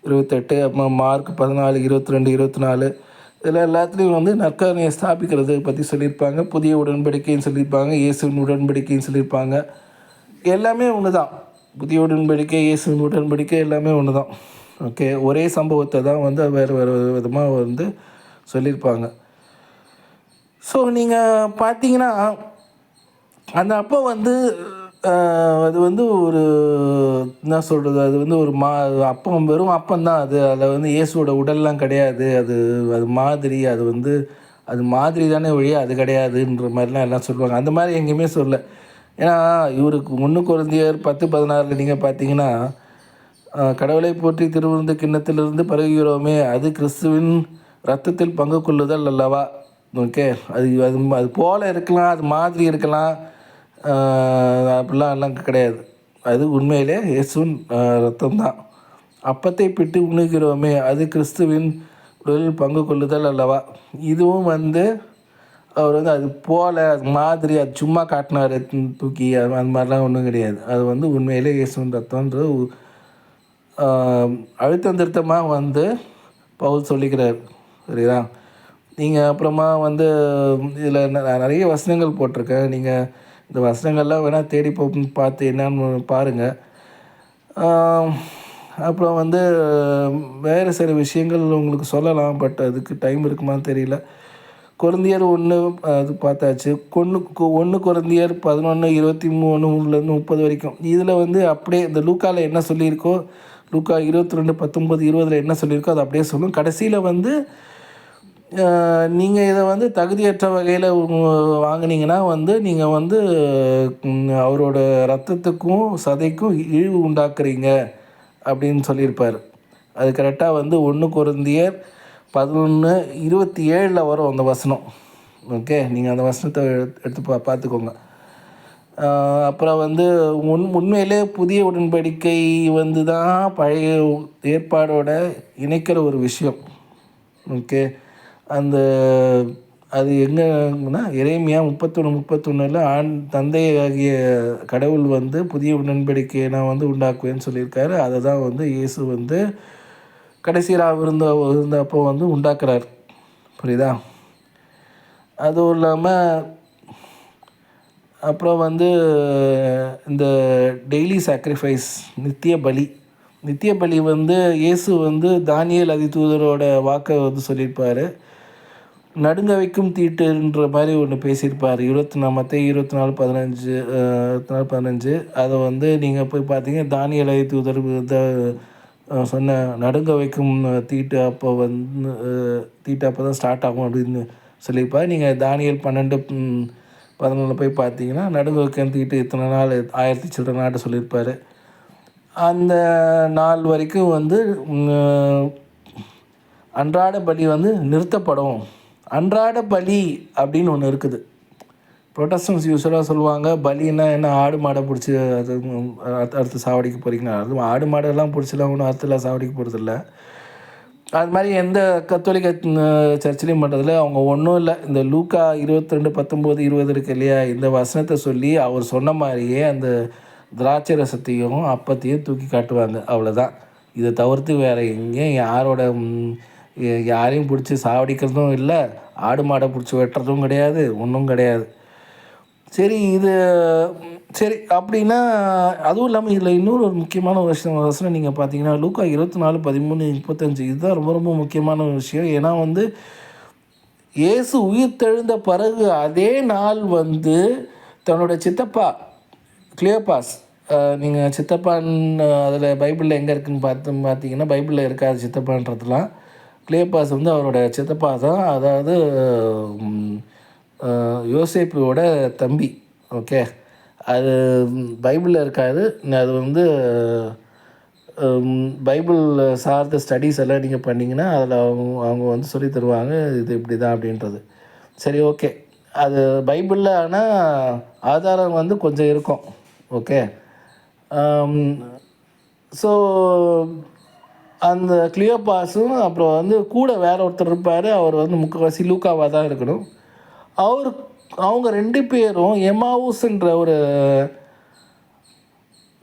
28, அப்புறம் மார்க் 14, 22, 24, இதில் எல்லாத்துலேயும் வந்து நற்கருணையை ஸ்தாபிக்கிறது பற்றி சொல்லியிருப்பாங்க. புதிய உடன்படிக்கைன்னு சொல்லியிருப்பாங்க, இயேசுவின் உடன்படிக்கைன்னு சொல்லியிருப்பாங்க. எல்லாமே ஒன்று தான். புதிய உடன்படிக்கை, இயேசுவின் உடன்படிக்கை எல்லாமே ஒன்று தான். ஓகே, ஒரே சம்பவத்தை தான் வந்து வேறு விதமாக வந்து சொல்லியிருப்பாங்க. ஸோ நீங்கள் பார்த்தீங்கன்னா அந்த அப்போ வந்து அது வந்து ஒரு என்ன சொல்கிறது, அது வந்து ஒரு அப்பம், வெறும் அப்பந்தான். அதில் வந்து இயேசுவோட உடல்லாம் கிடையாது. அது மாதிரி தானே ஒழிய அது கிடையாதுன்ற மாதிரிலாம் எல்லாம் சொல்லுவாங்க. அந்த மாதிரி எங்கேயுமே சொல்ல. ஏன்னா இவருக்கு 1 கொரிந்தியர் 10:16 நீங்கள் பார்த்தீங்கன்னா, கடவுளை போற்றி திருவிருந்து கிண்ணத்திலிருந்து பருகுகிறோமே, அது கிறிஸ்துவின் இரத்தத்தில் பங்கு கொள்ளுதல் அல்லவா? ஓகே, அது போல் இருக்கலாம், அது மாதிரி இருக்கலாம், அப்படிலாம் எல்லாம் கிடையாது. அது உண்மையிலே இயேசுவின் ரத்தம்தான். அப்பத்தை பிட்டு உண்ணுகிறோமே, அது கிறிஸ்துவின் உடலில் பங்கு கொள்ளுதல் அல்லவா? இதுவும் வந்து அவர் வந்து அது போல், அது மாதிரி, அது சும்மா காட்டினார் தூக்கி, அந்த மாதிரிலாம் ஒன்றும் கிடையாது. அது வந்து உண்மையிலே இயேசுவின் ரத்தம்ன்றது அழுத்தம் திருத்தமாக வந்து பவுல் சொல்லிக்கிறார். சரிதா? நீங்கள் அப்புறமா வந்து இதில் நிறைய வசனங்கள் போட்டிருக்கேன். நீங்கள் இந்த வசனங்கள்லாம் வேணால் தேடி பார்த்து என்னான்னு பாருங்கள். அப்புறம் வந்து வேறு சில விஷயங்கள் உங்களுக்கு சொல்லலாம், பட் அதுக்கு டைம் இருக்குமான்னு தெரியல. கொரிந்தியர் 1 அது பார்த்தாச்சு. 1 கொரிந்தியர் 11, 23 30 வரைக்கும். இதில் வந்து அப்படியே இந்த லூக்காவில் என்ன சொல்லியிருக்கோ, லூக்கா 22, 19, 20 என்ன சொல்லியிருக்கோ அது அப்படியே சொல்லும். கடைசியில் வந்து நீங்கள் இதை வந்து தகுதியற்ற வகையில் வாங்கினீங்கன்னா வந்து நீங்கள் வந்து அவரோட ரத்தத்துக்கும் சதைக்கும் இழிவு உண்டாக்குறீங்க அப்படின்னு சொல்லியிருப்பார். அது கரெக்டாக வந்து 1 கொரிந்தியர் 11, 27 வரும் அந்த வசனம். ஓகே, நீங்கள் அந்த வசனத்தை எடுத்து பார்த்துக்கோங்க. அப்புறம் வந்து உண்மையிலே புதிய உடன்படிக்கை வந்து தான் பழைய ஏற்பாடோட இணைக்கிற ஒரு விஷயம். ஓகே, அந்த அது எங்கன்னா எரேமியா 31:31 தந்தை ஆகிய கடவுள் வந்து புதிய உடன்படிக்கையை நான் வந்து உண்டாக்குவேன்னு சொல்லியிருக்காரு. அதை தான் வந்து இயேசு வந்து கடைசியாக இருந்தப்போ வந்து உண்டாக்குறார். புரியுதா? அதுவும் இல்லாமல் அப்புறம் வந்து இந்த டெய்லி சாக்ரிஃபைஸ், நித்திய பலி வந்து இயேசு வந்து தானியேல் அதிதூதரோட வாக்கை வந்து சொல்லியிருப்பார். நடுங்க வைக்கும் தீட்டுன்ற மாதிரி ஒன்று பேசியிருப்பார். மத்தேயு 24:15 அதை வந்து நீங்கள் போய் பார்த்தீங்க. தானியேல் அதிதூதர் சொன்ன நடுங்க வைக்கும் தீட்டு அப்போ தான் ஸ்டார்ட் ஆகும் அப்படின்னு சொல்லியிருப்பார். நீங்கள் தானியேல் 12:14 போய் பார்த்தீங்கன்னா நடுங்க வைக்கும் தீட்டு இத்தனை நாள் 1000 சில்லற நாட்டு சொல்லியிருப்பார். அந்த நாள் வரைக்கும் வந்து அன்றாட பலி வந்து நிறுத்தப்படும். அன்றாட பலி அப்படின்னு ஒன்று இருக்குது. ப்ரொட்டஸ்டன்ஸ் யூஸ்வலாக சொல்லுவாங்க, பலின்னா என்ன, ஆடு மாடை பிடிச்சி அது அறுத்து சாவடிக்க போகிறீங்கன்னா, அது ஆடு மாடெல்லாம் பிடிச்சலாம் ஒன்றும் அறுத்துலாம் சாவடிக்க போகிறதில்ல. அது மாதிரி எந்த கத்தோலிக்க சர்ச்சிலையும் பண்ணுறதில்ல. அவங்க ஒன்றும் இல்லை, இந்த லூக்கா 22:19-20 இருக்கு இல்லையா, இந்த வசனத்தை சொல்லி அவர் சொன்ன மாதிரியே அந்த திராட்சை ரசத்தையும் அப்பத்தையும் தூக்கி காட்டுவாங்க. அவ்வளோதான். இதை தவிர்த்து வேறு எங்கேயும் யாரையும் பிடிச்சி சாவடிக்கிறதும் இல்லை, ஆடு மாடை பிடிச்சி வெட்டுறதும் கிடையாது, ஒன்றும் கிடையாது. சரி அப்படின்னா, அதுவும் இல்லாமல் இதில் இன்னொரு ஒரு முக்கியமான வசனம் நீங்கள் பார்த்தீங்கன்னா லூக்கா 24:13-35 இதுதான் ரொம்ப ரொம்ப முக்கியமான ஒரு விஷயம். ஏன்னா வந்து இயேசு உயிர்த்தெழுந்த பிறகு அதே நாள் வந்து தன்னோட சித்தப்பா கிளியோபாஸ், நீங்கள் சித்தப்பான்னு அதில் பைபிளில் எங்கே இருக்குதுன்னு பார்த்தீங்கன்னா பைபிளில் இருக்காது சித்தப்பான்றதுலாம். கிளியோபாஸ் வந்து அவரோட சித்தப்பா தான், அதாவது யோசேப்போட தம்பி. ஓகே, அது பைபிளில் இருக்காது. அது வந்து பைபிள் சார்ந்த ஸ்டடீஸ் எல்லாம் நீங்கள் பண்ணிங்கன்னா அதில் அவங்க வந்து சொல்லி தருவாங்க இது இப்படி தான் அப்படின்றது. சரி, ஓகே, அது பைபிளில் ஆனால் ஆதாரம் வந்து கொஞ்சம் இருக்கும். ஓகே, ஸோ அந்த கிளியோபாஸும் அப்புறம் வந்து கூட வேற ஒருத்தர் இருப்பார். அவர் வந்து முக்கால்வாசி லூக்காவாக தான் இருக்கணும். அவங்க 2 பேரும் எமாவுஸ்ன்ற ஒரு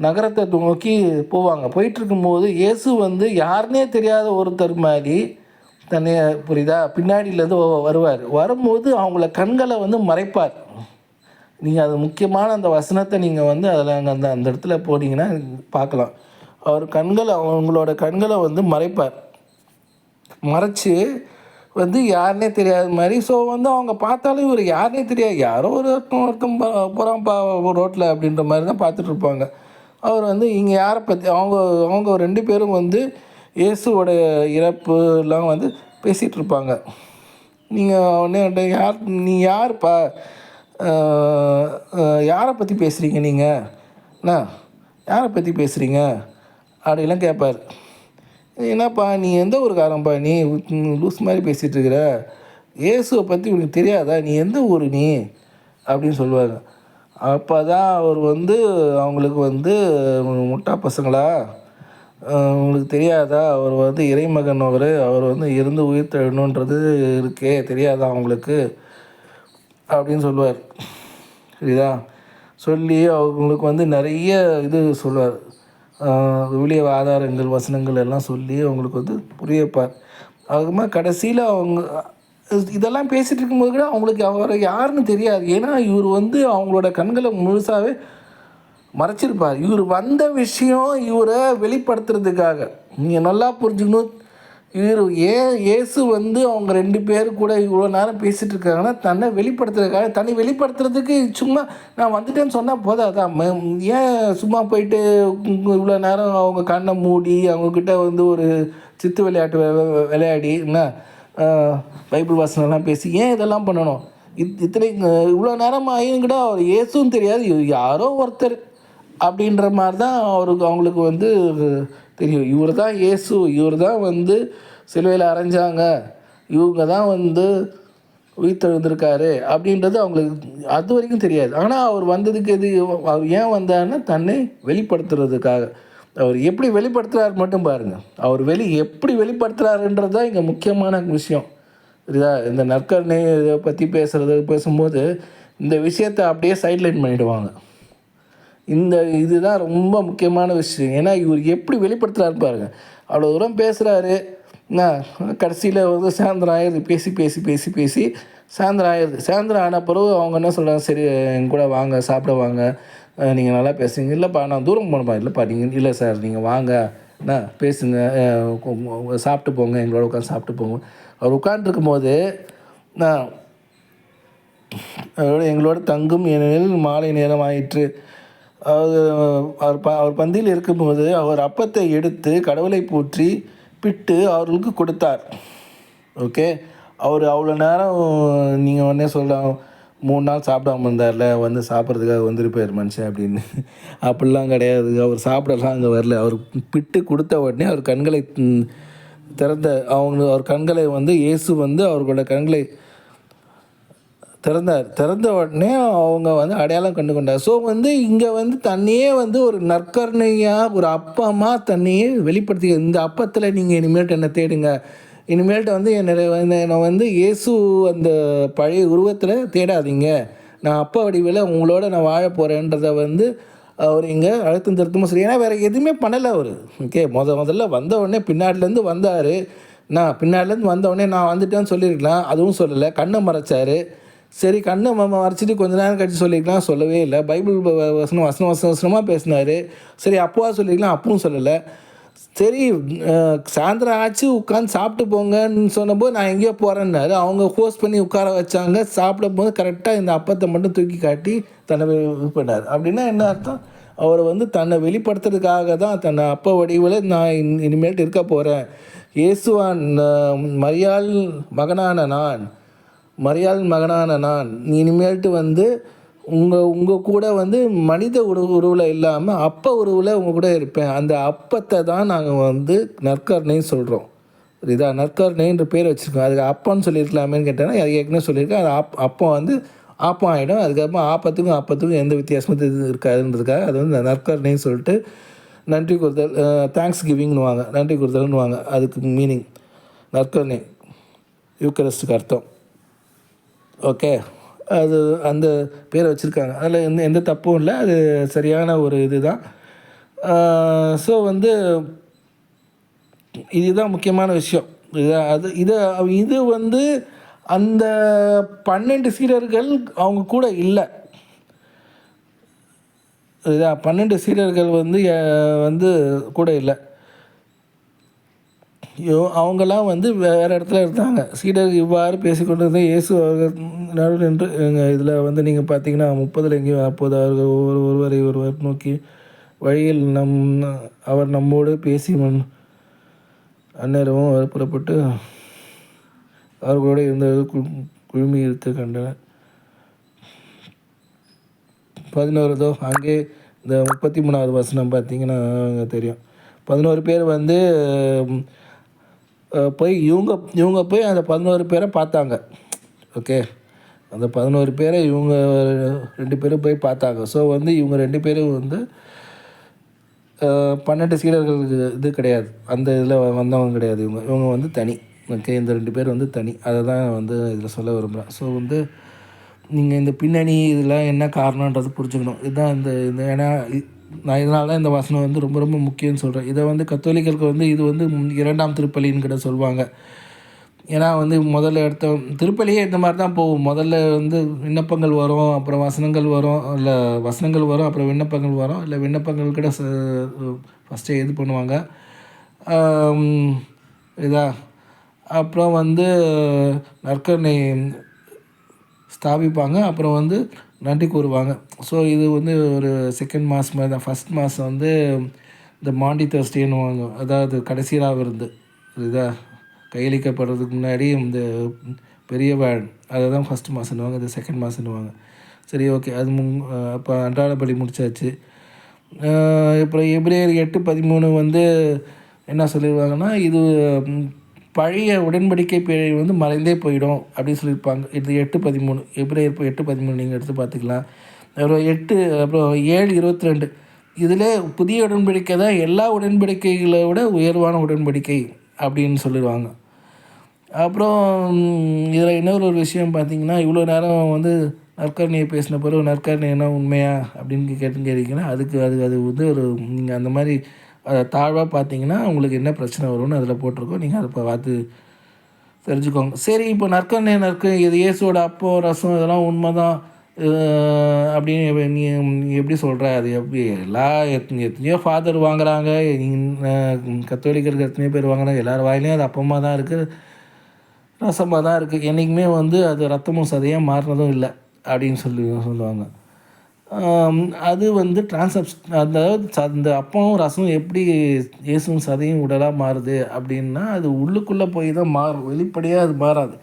நகரத்தை நோக்கி போவாங்க. போயிட்டுருக்கும்போது இயேசு வந்து யாருன்னே தெரியாத ஒருத்தர் மாதிரி தன்னைய, புரியுதா, பின்னாடியிலேருந்து வரும்போது அவங்கள கண்களை வந்து மறைப்பார். நீங்கள் அது முக்கியமான அந்த வசனத்தை நீங்கள் வந்து அதில் அந்த இடத்துல போனீங்கன்னா பார்க்கலாம். அவங்களோட கண்களை வந்து மறைச்சி வந்து யாருன்னே தெரியாத மாதிரி. ஸோ வந்து அவங்க பார்த்தாலும் இவர் யாருன்னே தெரியாது, யாரோ ஒருத்தன் போகிறான் ரோட்டில் அப்படின்ற மாதிரி தான் பார்த்துட்ருப்பாங்க. அவர் வந்து இங்கே யாரை பற்றி அவங்க 2 பேரும் வந்து இயேசுவோட இறப்புலாம் வந்து பேசிகிட்ருப்பாங்க. நீங்கள் உடனே நீ யாருப்பா, யாரை பற்றி பேசுகிறீங்க, நீங்கள் என்ன யாரை பற்றி பேசுகிறீங்க அப்படிலாம் கேட்பார். என்னப்பா நீ எந்த ஊருக்காரன்ப்பா, நீ லூஸ் மாதிரி பேசிகிட்டு இருக்கிற, இயேசுவை பற்றி உனக்கு தெரியாதா, நீ எந்த ஊர் நீ அப்படின்னு சொல்லுவாங்க. அப்போ தான் அவர் வந்து அவங்களுக்கு வந்து முட்டா பசங்களா, உங்களுக்கு தெரியாதா, அவர் வந்து இறைமகன், அவர் வந்து இருந்து உயிர் தழணுன்றது இருக்கே, தெரியாதா அவங்களுக்கு அப்படின்னு சொல்லுவார். சரிதா? சொல்லி அவங்களுக்கு வந்து நிறைய இது சொல்லுவார், விவிலிய ஆதாரங்கள் வசனங்கள் எல்லாம் சொல்லி அவங்களுக்கு வந்து புரிய வைப்பார். அதுமா கடைசியில் அவங்க இதெல்லாம் பேசிகிட்டு இருக்கும்போது கூட அவங்களுக்கு அவரை யாருன்னு தெரியாது. ஏன்னா இவர் வந்து அவங்களோட கண்களை முழுசாகவே மறைச்சிருப்பார். இவர் வந்த விஷயம் இவரை வெளிப்படுத்துறதுக்காக. நீங்கள் நல்லா புரிஞ்சுக்கணும், இயேசு வந்து அவங்க 2 பேர் கூட இவ்வளோ நேரம் பேசிகிட்டு இருக்காங்கன்னா தன்னை வெளிப்படுத்துறதுக்காக. தன்னை வெளிப்படுத்துறதுக்கு சும்மா நான் வந்துட்டேன்னு சொன்னால் போதாதான், ஏன் சும்மா போயிட்டு இவ்வளோ நேரம் அவங்க கண்ணை மூடி அவங்கக்கிட்ட வந்து ஒரு சித்து விளையாட்டு விளையாடி என்ன பைபிள் வாசனெல்லாம் பேசி ஏன் இதெல்லாம் பண்ணணும்? இத்தனை இவ்வளோ நேரம் ஆகியும் கூட அவர் இயேசுன்னு தெரியாது, யாரோ ஒருத்தர் அப்படின்ற மாதிரி தான் அவங்களுக்கு வந்து தெரியும். இவர் தான் இயேசு, இவர் தான் வந்து சிலுவையில் அரைஞ்சாங்க, இவங்க தான் வந்து உயிர்த்தெழுந்திருக்காரு அப்படின்றது அவங்களுக்கு அது வரைக்கும் தெரியாது. ஆனால் அவர் வந்ததுக்கு அவர் ஏன் வந்தாருன்னா தன்னை வெளிப்படுத்துறதுக்காக. அவர் எப்படி வெளிப்படுத்துகிறாரு மட்டும் பாருங்கள். அவர் எப்படி வெளிப்படுத்துகிறாருன்றது தான் இங்கே முக்கியமான விஷயம். புரியுதா? இந்த நற்கருணை இதை பற்றி பேசும்போது இந்த விஷயத்தை அப்படியே சைட்லைன் பண்ணிவிடுவாங்க. இதுதான் ரொம்ப முக்கியமான விஷயம். ஏன்னா இவர் எப்படி வெளிப்படுத்துகிறாரு பாருங்கள். அவ்வளோ தூரம் பேசுகிறாரு. கடைசியில் வந்து சாயந்தரம் ஆயிடுது. பேசி பேசி பேசி பேசி சாயந்தரம் ஆயிடுது. சாயந்தரம் ஆன பிறகு அவங்க என்ன சொல்கிறாங்க, சரி என் கூட வாங்க, சாப்பிட வாங்க, நீங்கள் நல்லா பேசுங்க. இல்லைப்பா நான் தூரம் போகணுமா. இல்லைப்பா நீங்கள் இல்லை சார் நீங்கள் வாங்க, என்ன பேசுங்க, சாப்பிட்டு போங்க, எங்களோட உட்காந்து சாப்பிட்டு போங்க. அவர் உட்காந்துருக்கும்போது நான் எங்களோட தங்கும் ஏனெனில் மாலை நேரம் ஆயிற்று. அவர் பந்தியில் இருக்கும்போது அவர் அப்பத்தை எடுத்து கடவுளை போற்றி பிட்டு அவர்களுக்கு கொடுத்தார். ஓகே, அவர் அவ்வளோ நேரம் நீங்கள் உடனே சொல்லலாம் 3 நாள் சாப்பிடாம இருந்தார்ல, வந்து சாப்பிட்றதுக்காக வந்துருப்பார் மனுஷன் அப்படின்னு. அப்படிலாம் கிடையாது. அவர் சாப்பிடலாம் அங்கே வரல. அவர் பிட்டு கொடுத்த உடனே அவர் கண்களை அவர் கண்களை வந்து இயேசு வந்து அவர்களோட கண்களை திறந்த உடனே அவங்க வந்து அடையாளம் கண்டு கொண்டார். ஸோ வந்து இங்கே வந்து தன்னையே வந்து ஒரு நற்கருணையாக ஒரு அப்பா அம்மா தன்னையே வெளிப்படுத்தி, இந்த அப்பத்தில் நீங்கள் இனிமேல்ட்டு என்னை தேடுங்க, இனிமேல்ட்டு வந்து என்னை வந்து இயேசு அந்த பழைய உருவத்தில் தேடாதீங்க, நான் அப்பா வடிவில் உங்களோட நான் வாழ போகிறேன்றதை வந்து அவர் இங்கே அழுத்தம் திருத்தமும் சரி. ஏன்னா வேறு எதுவுமே பண்ணலை அவர். ஓகே, முதல்ல வந்த உடனே பின்னாடிலேருந்து வந்தார். பின்னாடிலேருந்து வந்தவுடனே நான் வந்துட்டேன்னு சொல்லியிருக்கலாம், அதுவும் சொல்லலை. கண்ணை மறைச்சார். சரி, கண்ணை மறைச்சிட்டு கொஞ்ச நேரம் கழிச்சு சொல்லியிருக்கலாம், சொல்லவே இல்லை. பைபிள் வசனமாக பேசினார். சரி அப்போவா சொல்லியிருக்கலாம், அப்பவும் சொல்லலை. சரி சாயந்தரம் ஆச்சு உட்காந்து சாப்பிட்டு போங்கன்னு சொன்னபோது நான் எங்கேயோ போகிறேன்னாரு. அவங்க ஹோஸ்ட் பண்ணி உட்கார வச்சாங்க. சாப்பிடும் போது கரெக்டாக இந்த அப்பத்தை மட்டும் தூக்கி காட்டி தன்னை இது பண்ணார். அப்படின்னா என்ன அர்த்தம்? அவரை வந்து தன்னை வெளிப்படுத்துறதுக்காக தான் தன்னை அப்பா வடிவில் நான் இனிமேல்ட்டு இருக்க போகிறேன், இயேசுவான் மரியாள் மகனான நான் இனிமேல்ட்டு வந்து உங்கள் கூட வந்து மனித உருவில் இல்லாமல் அப்பா உருவில் உங்கள் கூட இருப்பேன். அந்த அப்பத்தை தான் நாங்கள் வந்து நற்கருணைன்னு சொல்கிறோம். இதா நற்கருணைன்ற பேர் வச்சுருக்கோம். அதுக்கு அப்பான்னு சொல்லியிருக்கலாமேன்னு கேட்டேன்னா அது ஏற்கனவே சொல்லியிருக்கேன். அது அப்பம் வந்து ஆப்பம் ஆகிடும். அதுக்கப்புறம் அப்பத்துக்கும் எந்த வித்தியாசமும் இருக்காதுன்றதுக்காக அது வந்து நற்கருணைன்னு சொல்லிட்டு நன்றி கூறுதல், தேங்க்ஸ் கிவிங்னுவாங்க, நன்றி கூறுதல்னுவாங்க. அதுக்கு மீனிங் நற்கருணை யூக்கரிஸ்டுக்கு அர்த்தம். ஓகே, அது அந்த பேரை வச்சுருக்காங்க. அதில் எந்த தப்பும் இல்லை. அது சரியான ஒரு இது தான். ஸோ வந்து இதுதான் முக்கியமான விஷயம். இது வந்து அந்த 12 சீடர்கள் அவங்க கூட இல்லை. 12 சீடர்கள் வந்து கூட இல்லை. அவங்கெல்லாம் வந்து வேறு இடத்துல இருந்தாங்க. சீடர்கள் இவ்வாறு பேசிக்கொண்டு இயேசு அவர்கள் நடுவில் நின்று இதில் வந்து நீங்கள் பார்த்தீங்கன்னா 30 எங்கேயும் அப்போது அவர்கள் ஒருவர் நோக்கி வழியில் அவர் நம்மோடு பேசி அந்நேரமும் அவர் புறப்பட்டு அவர்களோடு இருந்த குழுமி இருக்க கண்டனர். 11 அங்கே இந்த 33வது வசனம் பார்த்தீங்கன்னா தெரியும். 11 பேர் வந்து போய் இவங்க போய் அந்த 11 பேரை பார்த்தாங்க. ஓகே, அந்த 11 பேரை இவங்க 2 பேரும் போய் பார்த்தாங்க. ஸோ வந்து இவங்க 2 பேரும் வந்து 12 சீடர்களுக்கு இது கிடையாது, அந்த இதில் வந்தவங்க கிடையாது. இவங்க வந்து தனி. ஓகே, இந்த 2 பேர் வந்து தனி. அதை தான் வந்து இதில் சொல்ல விரும்புகிறேன். ஸோ வந்து நீங்கள் இந்த பின்னணி இதெல்லாம் என்ன காரணன்றது புரிஞ்சுக்கணும். இதுதான் இந்த ஏன்னா நான் இதனால தான் இந்த வசனம் வந்து ரொம்ப ரொம்ப முக்கியம்னு சொல்கிறேன். இதை வந்து கத்தோலிக்கர்களுக்கு வந்து இது வந்து 2ஆம் திருப்பலின்னு கூட சொல்லுவாங்க. ஏன்னா வந்து முதல்ல எடுத்த திருப்பலியே இந்த மாதிரி தான் போகும். முதல்ல வந்து விண்ணப்பங்கள் வரும், அப்புறம் வசனங்கள் வரும், இல்லை வசனங்கள் வரும், அப்புறம் விண்ணப்பங்கள் வரும், இல்லை விண்ணப்பங்கள் கூட ஃபஸ்ட்டே இது பண்ணுவாங்க. அப்புறம் வந்து நற்கருணை ஸ்தாபிப்பாங்க, அப்புறம் வந்து நன்றி கூறுவாங்க. ஸோ இது வந்து ஒரு செகண்ட் மாஸ் மாதிரி தான். ஃபஸ்ட் மாதம் வந்து இந்த மாண்டி தர்ஸ்டேன்னுவாங்க, அதாவது கடைசியாக விருந்து கையளிக்கப்படுறதுக்கு முன்னாடி இந்த பெரிய வேன், அதை தான் ஃபஸ்ட் மாதம்னுவாங்க, இது செகண்ட் மாதம்னுவாங்க. சரி, ஓகே, அது அப்போ அன்றாட பலி முடிச்சாச்சு. அப்புறம் எபிரேயர் 8:13 வந்து என்ன சொல்லிடுவாங்கன்னா, இது பழைய உடன்படிக்கை பிழை வந்து மறைந்தே போயிடும் அப்படின்னு சொல்லியிருப்பாங்க. இது 8:13 எபிரேயர் 8:13 நீங்கள் எடுத்து பார்த்துக்கலாம். அப்புறம் 7:22 இதில் புதிய உடன்படிக்கை தான் எல்லா உடன்படிக்கைகளை விட உயர்வான உடன்படிக்கை அப்படின்னு சொல்லிடுவாங்க. அப்புறம் இதில் இன்னொரு விஷயம் பார்த்திங்கன்னா, இவ்வளோ நேரம் வந்து நற்கருணையை பேசின பிறகு நற்கருணை என்ன உண்மையா அப்படின்னு கேட்டிங்கன்னா அதுக்கு அது வந்து ஒரு நீங்கள் அந்த மாதிரி தாழ்வாக பார்த்தீங்கன்னா உங்களுக்கு என்ன பிரச்சனை வரும்னு அதில் போட்டிருக்கோம். நீங்கள் அதை பார்த்து தெரிஞ்சுக்கோங்க. சரி, இப்போ நற்கருணை இது இயேசுவோட அப்போ ரசம் இதெல்லாம் உண்மை தான் அப்படின்னு நீ எப்படி சொல்கிற? அது எப்படி எத்தனையோ ஃபாதர் வாங்குகிறாங்க, கத்தோலிக்கருக்கு எத்தனையோ பேர் வாங்குறாங்க, எல்லார் வாயிலையும் அது அப்பமாக தான் இருக்குது, ரசமாக தான் இருக்குது. என்றைக்குமே வந்து அது ரத்தமும் சதையாக மாறினதும் இல்லை அப்படின்னு சொல்லுவாங்க. அது வந்து அதாவது அந்த அப்பமும் ரசமும் எப்படி இயேசுவும் சதையும் உடலாக மாறுது அப்படின்னா அது உள்ளுக்குள்ளே போய் தான் மாறும், வெளிப்படையாக அது மாறாது.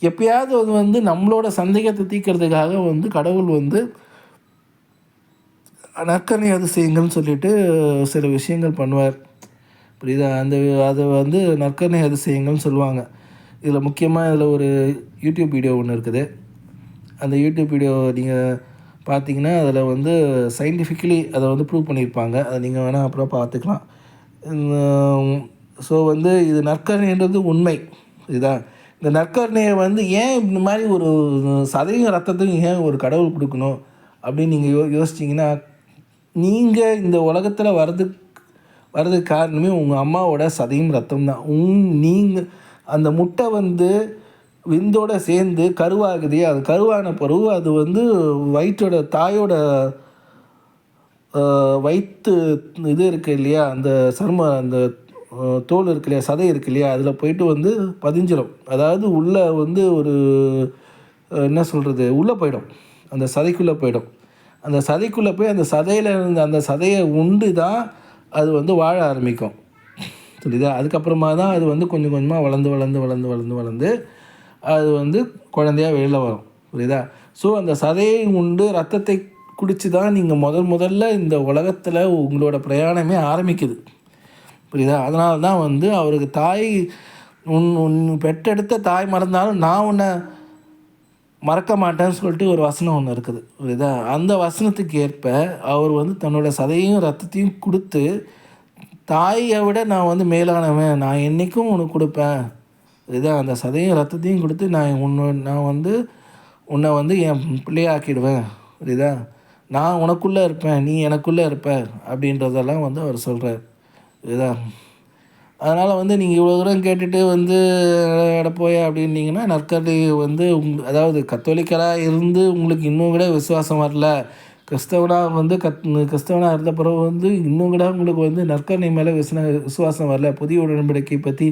எப்பயாவது அது வந்து நம்மளோட சந்தேகத்தை தீர்க்கறதுக்காக வந்து கடவுள் வந்து நற்கருணை அதிசயங்கள்னு சொல்லிட்டு சில விஷயங்கள் பண்ணுவார். புரியுதா? அது வந்து நற்கருணை அதிசயங்கள்னு சொல்லுவாங்க. இதில் முக்கியமாக இதில் ஒரு யூடியூப் வீடியோ ஒன்று இருக்குது. அந்த யூடியூப் வீடியோ நீங்கள் பார்த்தீங்கன்னா அதில் வந்து சயின்டிஃபிக்கலி அதை வந்து ப்ரூவ் பண்ணியிருப்பாங்க. அதை நீங்கள் வேணால் அப்புறம் பார்த்துக்கலாம். ஸோ வந்து இது நற்கருணைன்றது உண்மை. இதுதான் இந்த நற்கருணையை வந்து ஏன் இந்த மாதிரி ஒரு சதையும் ரத்தத்தையும் ஏன் ஒரு கடவுள் கொடுக்கணும் அப்படின்னு நீங்கள் யோசிச்சிங்கன்னா, நீங்கள் இந்த உலகத்தில் வர்றதுக்கு காரணமே உங்கள் அம்மாவோட சதையும் ரத்தம் தான். நீங்கள் அந்த முட்டை வந்து விந்தோடு சேர்ந்து கருவாகுது. அது கருவான பிறகு அது வந்து வயிற்றோட தாயோட வயிற்று இது இருக்குது இல்லையா, அந்த சருமம் அந்த தோல் இருக்கு இல்லையா, சதை இருக்கு இல்லையா, அதில் போயிட்டு வந்து பதிஞ்சிடும். அதாவது உள்ளே வந்து ஒரு என்ன சொல்கிறது, உள்ளே போயிடும், அந்த சதைக்குள்ளே போயிடும். அந்த சதைக்குள்ளே போய் அந்த சதையில் இருந்த அந்த சதையை உண்டு தான் அது வந்து வாழ ஆரம்பிக்கும். புரியுதா? அதுக்கப்புறமா தான் அது வந்து கொஞ்சம் கொஞ்சமாக வளர்ந்து அது வந்து குழந்தையாக வெளியில் வரும். புரியுதா? ஸோ அந்த சதையை உண்டு ரத்தத்தை குடித்து தான் நீங்கள் முதல்ல இந்த உலகத்தில் உங்களோட பிரயாணமே ஆரம்பிக்குது. புரியுதா? அதனால தான் வந்து அவருக்கு தாய் உன் பெற்றெடுத்த தாய் மறந்தாலும் நான் உன்னை மறக்க மாட்டேன்னு சொல்லிட்டு ஒரு வசனம் ஒன்று இருக்குது. புரியுதா? அந்த வசனத்துக்கு ஏற்ப அவர் வந்து தன்னோட சதையும் ரத்தத்தையும் கொடுத்து, தாயை விட நான் வந்து மேலானவன், நான் என்றைக்கும் உனக்கு கொடுப்பேன். இதுதான் அந்த சதையும் ரத்தத்தையும் கொடுத்து நான் வந்து உன்னை வந்து என் பிள்ளையாக்கிடுவேன். புரியுதா? நான் உனக்குள்ளே இருப்பேன், நீ எனக்குள்ளே இருப்ப அப்படின்றதெல்லாம் வந்து அவர் சொல்கிறார். இதுதான். அதனால் வந்து நீங்கள் இவ்வளோ தூரம் கேட்டுட்டு வந்து போய அப்படின்னீங்கன்னா நற்கருணை வந்து அதாவது கத்தோலிக்கராக இருந்து உங்களுக்கு இன்னும் கூட விசுவாசம் வரல, கிறிஸ்தவனாக வந்து கிறிஸ்தவனாக இருந்த பிறகு வந்து இன்னும் கூட உங்களுக்கு வந்து நற்கருணை மேலே விசுவாசம் வரல, புதிய உடன்படிக்கை பற்றி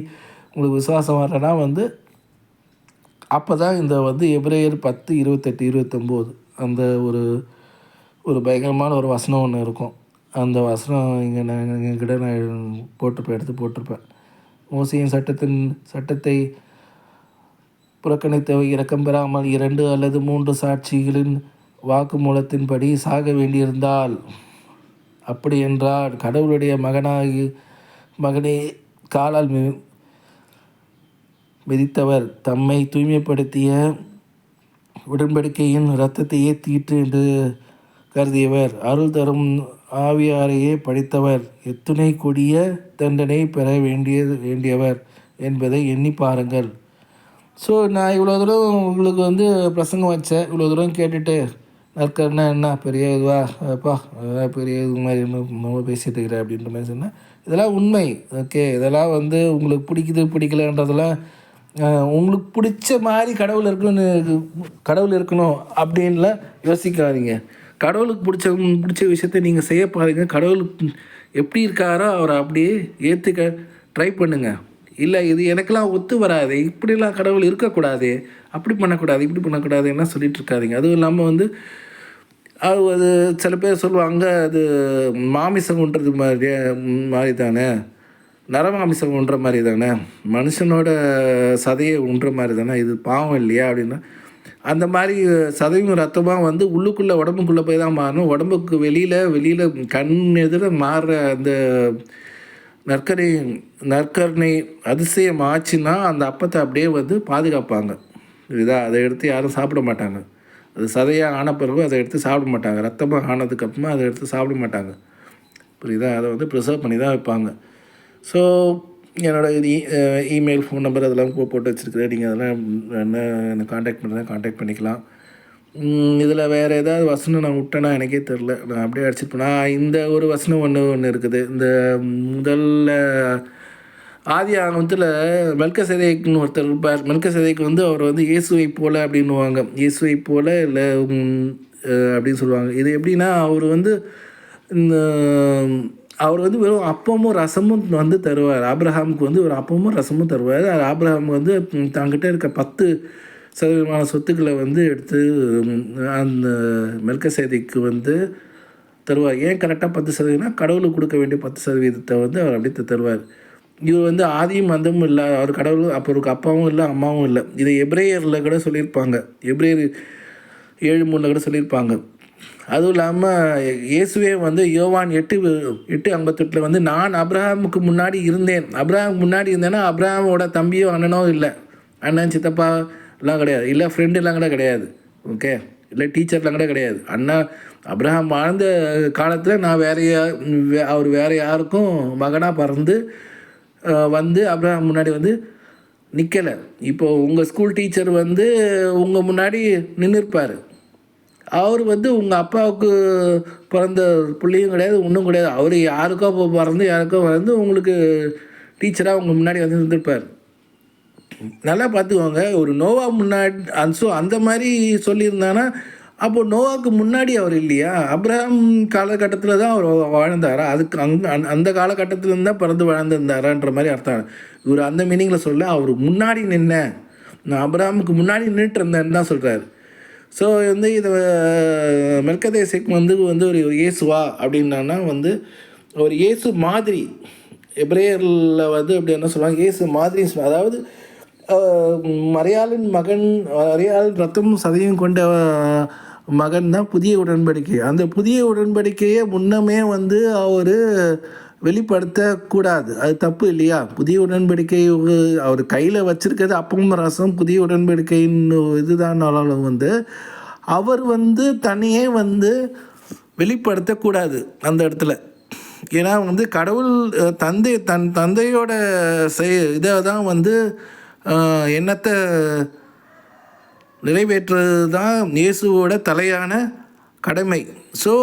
உங்களுக்கு விசுவாசம் வரலன்னா வந்து அப்போ தான் இந்த வந்து எபிரேயர் 10:28-29 அந்த ஒரு பயங்கரமான ஒரு வசனம் ஒன்று இருக்கும். அந்த வசனம் என்கிட்ட நான் எடுத்து போட்டிருப்பேன். மோசேயின் சட்டத்தை புறக்கணித்த இரக்கம் பெறாமல் 2 அல்லது 3 சாட்சிகளின் வாக்குமூலத்தின்படி சாக வேண்டியிருந்தால், அப்படி என்றால் கடவுளுடைய மகனே காலால் மிதித்தவர் தம்மை தூய்மைப்படுத்திய உடன்படிக்கையின் இரத்தத்தையே தீட்டு என்று கருதியவர், அருள் தரும் ஆவியாரையே படித்தவர், எத்துணை கொடிய தண்டனை பெற வேண்டியவர் என்பதை எண்ணி பாருங்கள். ஸோ நான் இவ்வளோ தூரம் உங்களுக்கு வந்து பிரசங்கம் வச்சேன். இவ்வளோ தூரம் கேட்டுட்டு நற்கருணை என்ன பெரிய இதுவாப்பா பெரிய இது மாதிரி நம்ம பேசிகிட்டு இருக்கிறேன் அப்படின்ற மாதிரி சொன்னேன். இதெல்லாம் உண்மை. ஓகே, இதெல்லாம் வந்து உங்களுக்கு பிடிக்கலன்றதெல்லாம் உங்களுக்கு பிடிச்ச மாதிரி கடவுள் இருக்கணும் அப்படின்லாம் யோசிக்காதீங்க. கடவுளுக்கு பிடிச்ச விஷயத்த நீங்கள் செய்ய பாருங்க. கடவுள் எப்படி இருக்காரோ அவரை அப்படியே ஏற்றுக்க ட்ரை பண்ணுங்கள். இல்லை இது எனக்கெல்லாம் ஒத்து வராது, இப்படிலாம் கடவுள் இருக்கக்கூடாது, அப்படி பண்ணக்கூடாது, இப்படி பண்ணக்கூடாதுன்னா சொல்லிகிட்டு இருக்காதிங்க. அதுவும் இல்லாமல் வந்து அது சில பேர் சொல்லுவாங்க அது மாமிசம் உண்றது மாதிரி தானே, நரமாமிசம் உண்ற மாதிரி தானே, மனுஷனோட சதையை உண்ற மாதிரி தானே, இது பாவம் இல்லையா அப்படின்னா, அந்த மாதிரி சதையும் ரத்தமாக வந்து உள்ளுக்குள்ளே உடம்புக்குள்ளே போய் தான் மாறணும். உடம்புக்கு வெளியில் கண் எதிர மாறுற அந்த நற்கரை நற்கருணை அதிசயம் ஆச்சுன்னா அந்த அப்பத்தை அப்படியே வந்து பாதுகாப்பாங்க. புரியுதா? அதை எடுத்து யாரும் சாப்பிட மாட்டாங்க. அது சதையாக ஆன பிறகு அதை எடுத்து சாப்பிட மாட்டாங்க. ரத்தமாக ஆனதுக்கப்புறமா அதை எடுத்து சாப்பிட மாட்டாங்க. புரியுதா? அதை வந்து ப்ரிசர்வ் பண்ணி தான் வைப்பாங்க. ஸோ என்னோடய இது இமெயில், ஃபோன் நம்பர் அதெல்லாம் போட்டு வச்சுருக்கிறேன். நீங்கள் அதெல்லாம் என்ன காண்டாக்ட் பண்ணுறேன், காண்டாக்ட் பண்ணிக்கலாம். இதில் வேறு ஏதாவது வசனம் நான் விட்டேன்னா எனக்கே தெரில. நான் அப்படியே அடிச்சிருப்பேன். இந்த ஒரு வசனம் ஒன்று இருக்குது. இந்த முதல்ல ஆதி ஆகமத்தில் மெல்கிசேதேக்குன்னு ஒருத்தர் இருப்பார். மெல்கிசேதேக்கு வந்து அவர் வந்து இயேசுவை போல அப்படின்னுவாங்க. இயேசுவை போல இல்லை அப்படின்னு சொல்லுவாங்க. இது எப்படின்னா அவர் வந்து வெறும் அப்பமும் ரசமும் வந்து தருவார். ஆபிரகாமுக்கு வந்து ஒரு அப்பமும் ரசமும் தருவார். ஆபிரகாம் வந்து தங்கிட்ட இருக்க 10% சொத்துக்களை வந்து எடுத்து அந்த மெல்கிசேதேக்கு வந்து தருவார். ஏன் கரெக்டாக 10%? கடவுளுக்கு கொடுக்க வேண்டிய 10% வந்து அவர் அப்படியே தருவார். இவர் வந்து ஆதியும் அந்தமும் இல்லை. அவர் கடவுள் அப்போ அவருக்கு அப்பாவும் இல்லை, அம்மாவும் இல்லை. இதை எபிரேயரில் கூட சொல்லியிருப்பாங்க. எபிரேயர் 7:3 கூட சொல்லியிருப்பாங்க. அதுவும் இல்லாமல் இயேசுவே வந்து யோவான் 8:58 வந்து நான் அப்ரஹாமுக்கு முன்னாடி இருந்தேன். அப்ரஹாமுக்கு முன்னாடி இருந்தேன்னா அப்ரஹாமோட தம்பியோ அண்ணனோ இல்லை, அண்ணன் சித்தப்பா எல்லாம் கிடையாது, இல்லை ஃப்ரெண்டுலாம் கூட கிடையாது, ஓகே, இல்லை டீச்சர்லாம் கூட கிடையாது. அண்ணா அப்ரஹாம் வாழ்ந்த காலத்தில் நான் அவர் வேறு யாருக்கும் மகனாக பிறந்து வந்து அப்ரஹாம் முன்னாடி வந்து நிற்கலை. இப்போது உங்கள் ஸ்கூல் டீச்சர் வந்து உங்கள் முன்னாடி நின்றுருப்பார். அவர் வந்து உங்கள் அப்பாவுக்கு பிறந்த பிள்ளையும் கிடையாது, ஒன்றும் கிடையாது. அவர் யாருக்கோ பிறந்து யாருக்கோ வந்து உங்களுக்கு டீச்சராக உங்கள் முன்னாடி வந்து இருந்திருப்பார். நல்லா பார்த்துக்கோங்க. ஒரு நோவா முன்னாடி அந்த மாதிரி சொல்லியிருந்தானா அப்போது நோவாவுக்கு முன்னாடி அவர் இல்லையா? அப்ரஹாம் காலகட்டத்தில் தான் அவர் வாழ்ந்தாரா? அதுக்கு அந்த காலகட்டத்திலேருந்து தான் பிறந்து வாழ்ந்துருந்தாரான்ற மாதிரி அர்த்தம். இவர் அந்த மீனிங்கில் சொல்ல அவர் முன்னாடி நான் அப்ரஹாமுக்கு முன்னாடி நின்றுட்டு இருந்தேன்னு தான் சொல்கிறார். ஸோ வந்து இதை மெல்கிசேதேக்கு வந்து ஒரு இயேசுவா அப்படின்னா வந்து ஒரு இயேசு மாதிரி. எபிரேயரில் வந்து அப்படி என்ன சொல்லுவாங்க, இயேசு மாதிரி. அதாவது மரியாளின் மகன், மரியாள் ரத்தமும் சதையும் கொண்ட மகன் தான் புதிய உடன்படிக்கை. அந்த புதிய உடன்படிக்கையை முன்னமே வந்து அவர் வெளிப்படுத்தக்கூடாது. அது தப்பு இல்லையா? புதிய உடன்படிக்கை அவர் கையில் வச்சுருக்கிறது அப்பவும் ரசம் புதிய உடன்படிக்கைன்னு இதுதான்னாலும் வந்து அவர் வந்து தனியே வந்து வெளிப்படுத்தக்கூடாது அந்த இடத்துல. ஏன்னா வந்து கடவுள் தந்தையோட இதை தான் வந்து எண்ணத்தை நிறைவேற்றுறது தான் இயேசுவோட தலையான கடமை. ஸோ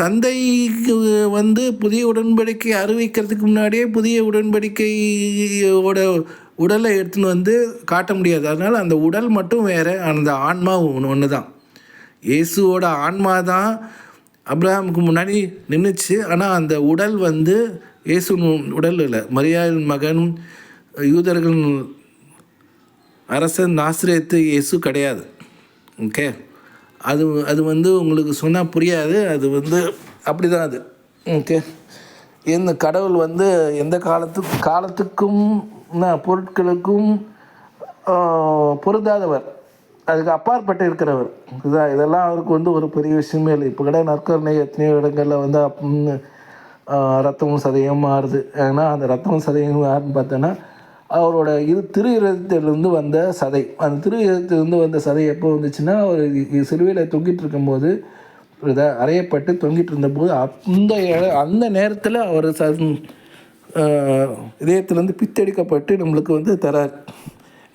தந்தைக்கு வந்து புதிய உடன்படிக்கை அறிவிக்கிறதுக்கு முன்னாடியே புதிய உடன்படிக்கையோட உடலை எடுத்துன்னு வந்து காட்ட முடியாது. அதனால் அந்த உடல் மட்டும் வேறு, அந்த ஆன்மா ஒன்று தான். இயேசுவோட ஆன்மா தான் அப்ரஹாமுக்கு முன்னாடி நின்றுச்சு. ஆனால் அந்த உடல் வந்து இயேசு உடல் இல்லை. மரியாளின் மகன், யூதர்கள் அரசன் நாசரேத்து இயேசு கிடையாது, ஓகே. அது வந்து உங்களுக்கு சொன்னால் புரியாது. அது வந்து அப்படி தான் அது, ஓகே. இந்த கடவுள் வந்து எந்த காலத்துக்கும் பொருட்களுக்கும் பொருந்தாதவர், அதுக்கு அப்பாற்பட்டு இருக்கிறவர். இதெல்லாம் அவருக்கு வந்து ஒரு பெரிய விஷயமே இல்லை. இப்போ கூட நற்கருணை எத்தனையோ இடங்களில் வந்து ரத்தமும் சதையும் மாறுது. ஏன்னா அந்த ரத்தமும் சதையும் யாருன்னு பார்த்தோன்னா அவரோட திரு இருதயத்திலிருந்து வந்த சதை. அந்த திரு இருதயத்திலிருந்து வந்த சதை எப்போ வந்துச்சுன்னா அவர் சிலுவையில் தொங்கிட்டு இருக்கும்போது, அறையப்பட்டு தொங்கிட்டு இருந்தபோது அந்த நேரத்தில் அவர் இதயத்திலேருந்து பித்தெடுக்கப்பட்டு நம்மளுக்கு வந்து தரார்.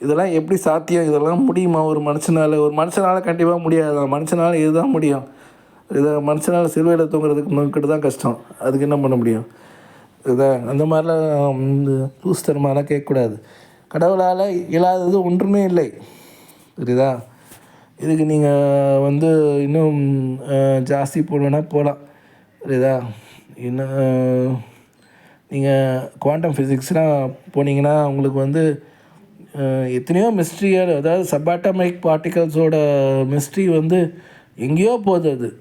இதெல்லாம் எப்படி சாத்தியம்? இதெல்லாம் முடியுமா ஒரு மனுஷனால் கண்டிப்பாக முடியாது. மனுஷனால் இதுதான் முடியும். மனுஷனால் சிலுவையில் தொங்குறதுக்கு நமக்கிட்ட தான் கஷ்டம். அதுக்கு என்ன பண்ண முடியும்? அந்த மாதிரிலாம் லூஸ்தரமாலாம் கேட்கக்கூடாது. கடவுளால் இல்லாதது ஒன்றுமே இல்லை, புரியுதா? இதுக்கு நீங்கள் வந்து இன்னும் ஜாஸ்தி போடணுன்னா போகலாம், புரியுதா? இன்னும் நீங்கள் குவாண்டம் ஃபிசிக்ஸ்லாம் போனீங்கன்னா உங்களுக்கு வந்து எத்தனையோ மிஸ்ட்ரியாக, அதாவது சப்பாட்டமிக் பார்ட்டிகல்ஸோட மிஸ்ட்ரி வந்து எங்கேயோ போகுது.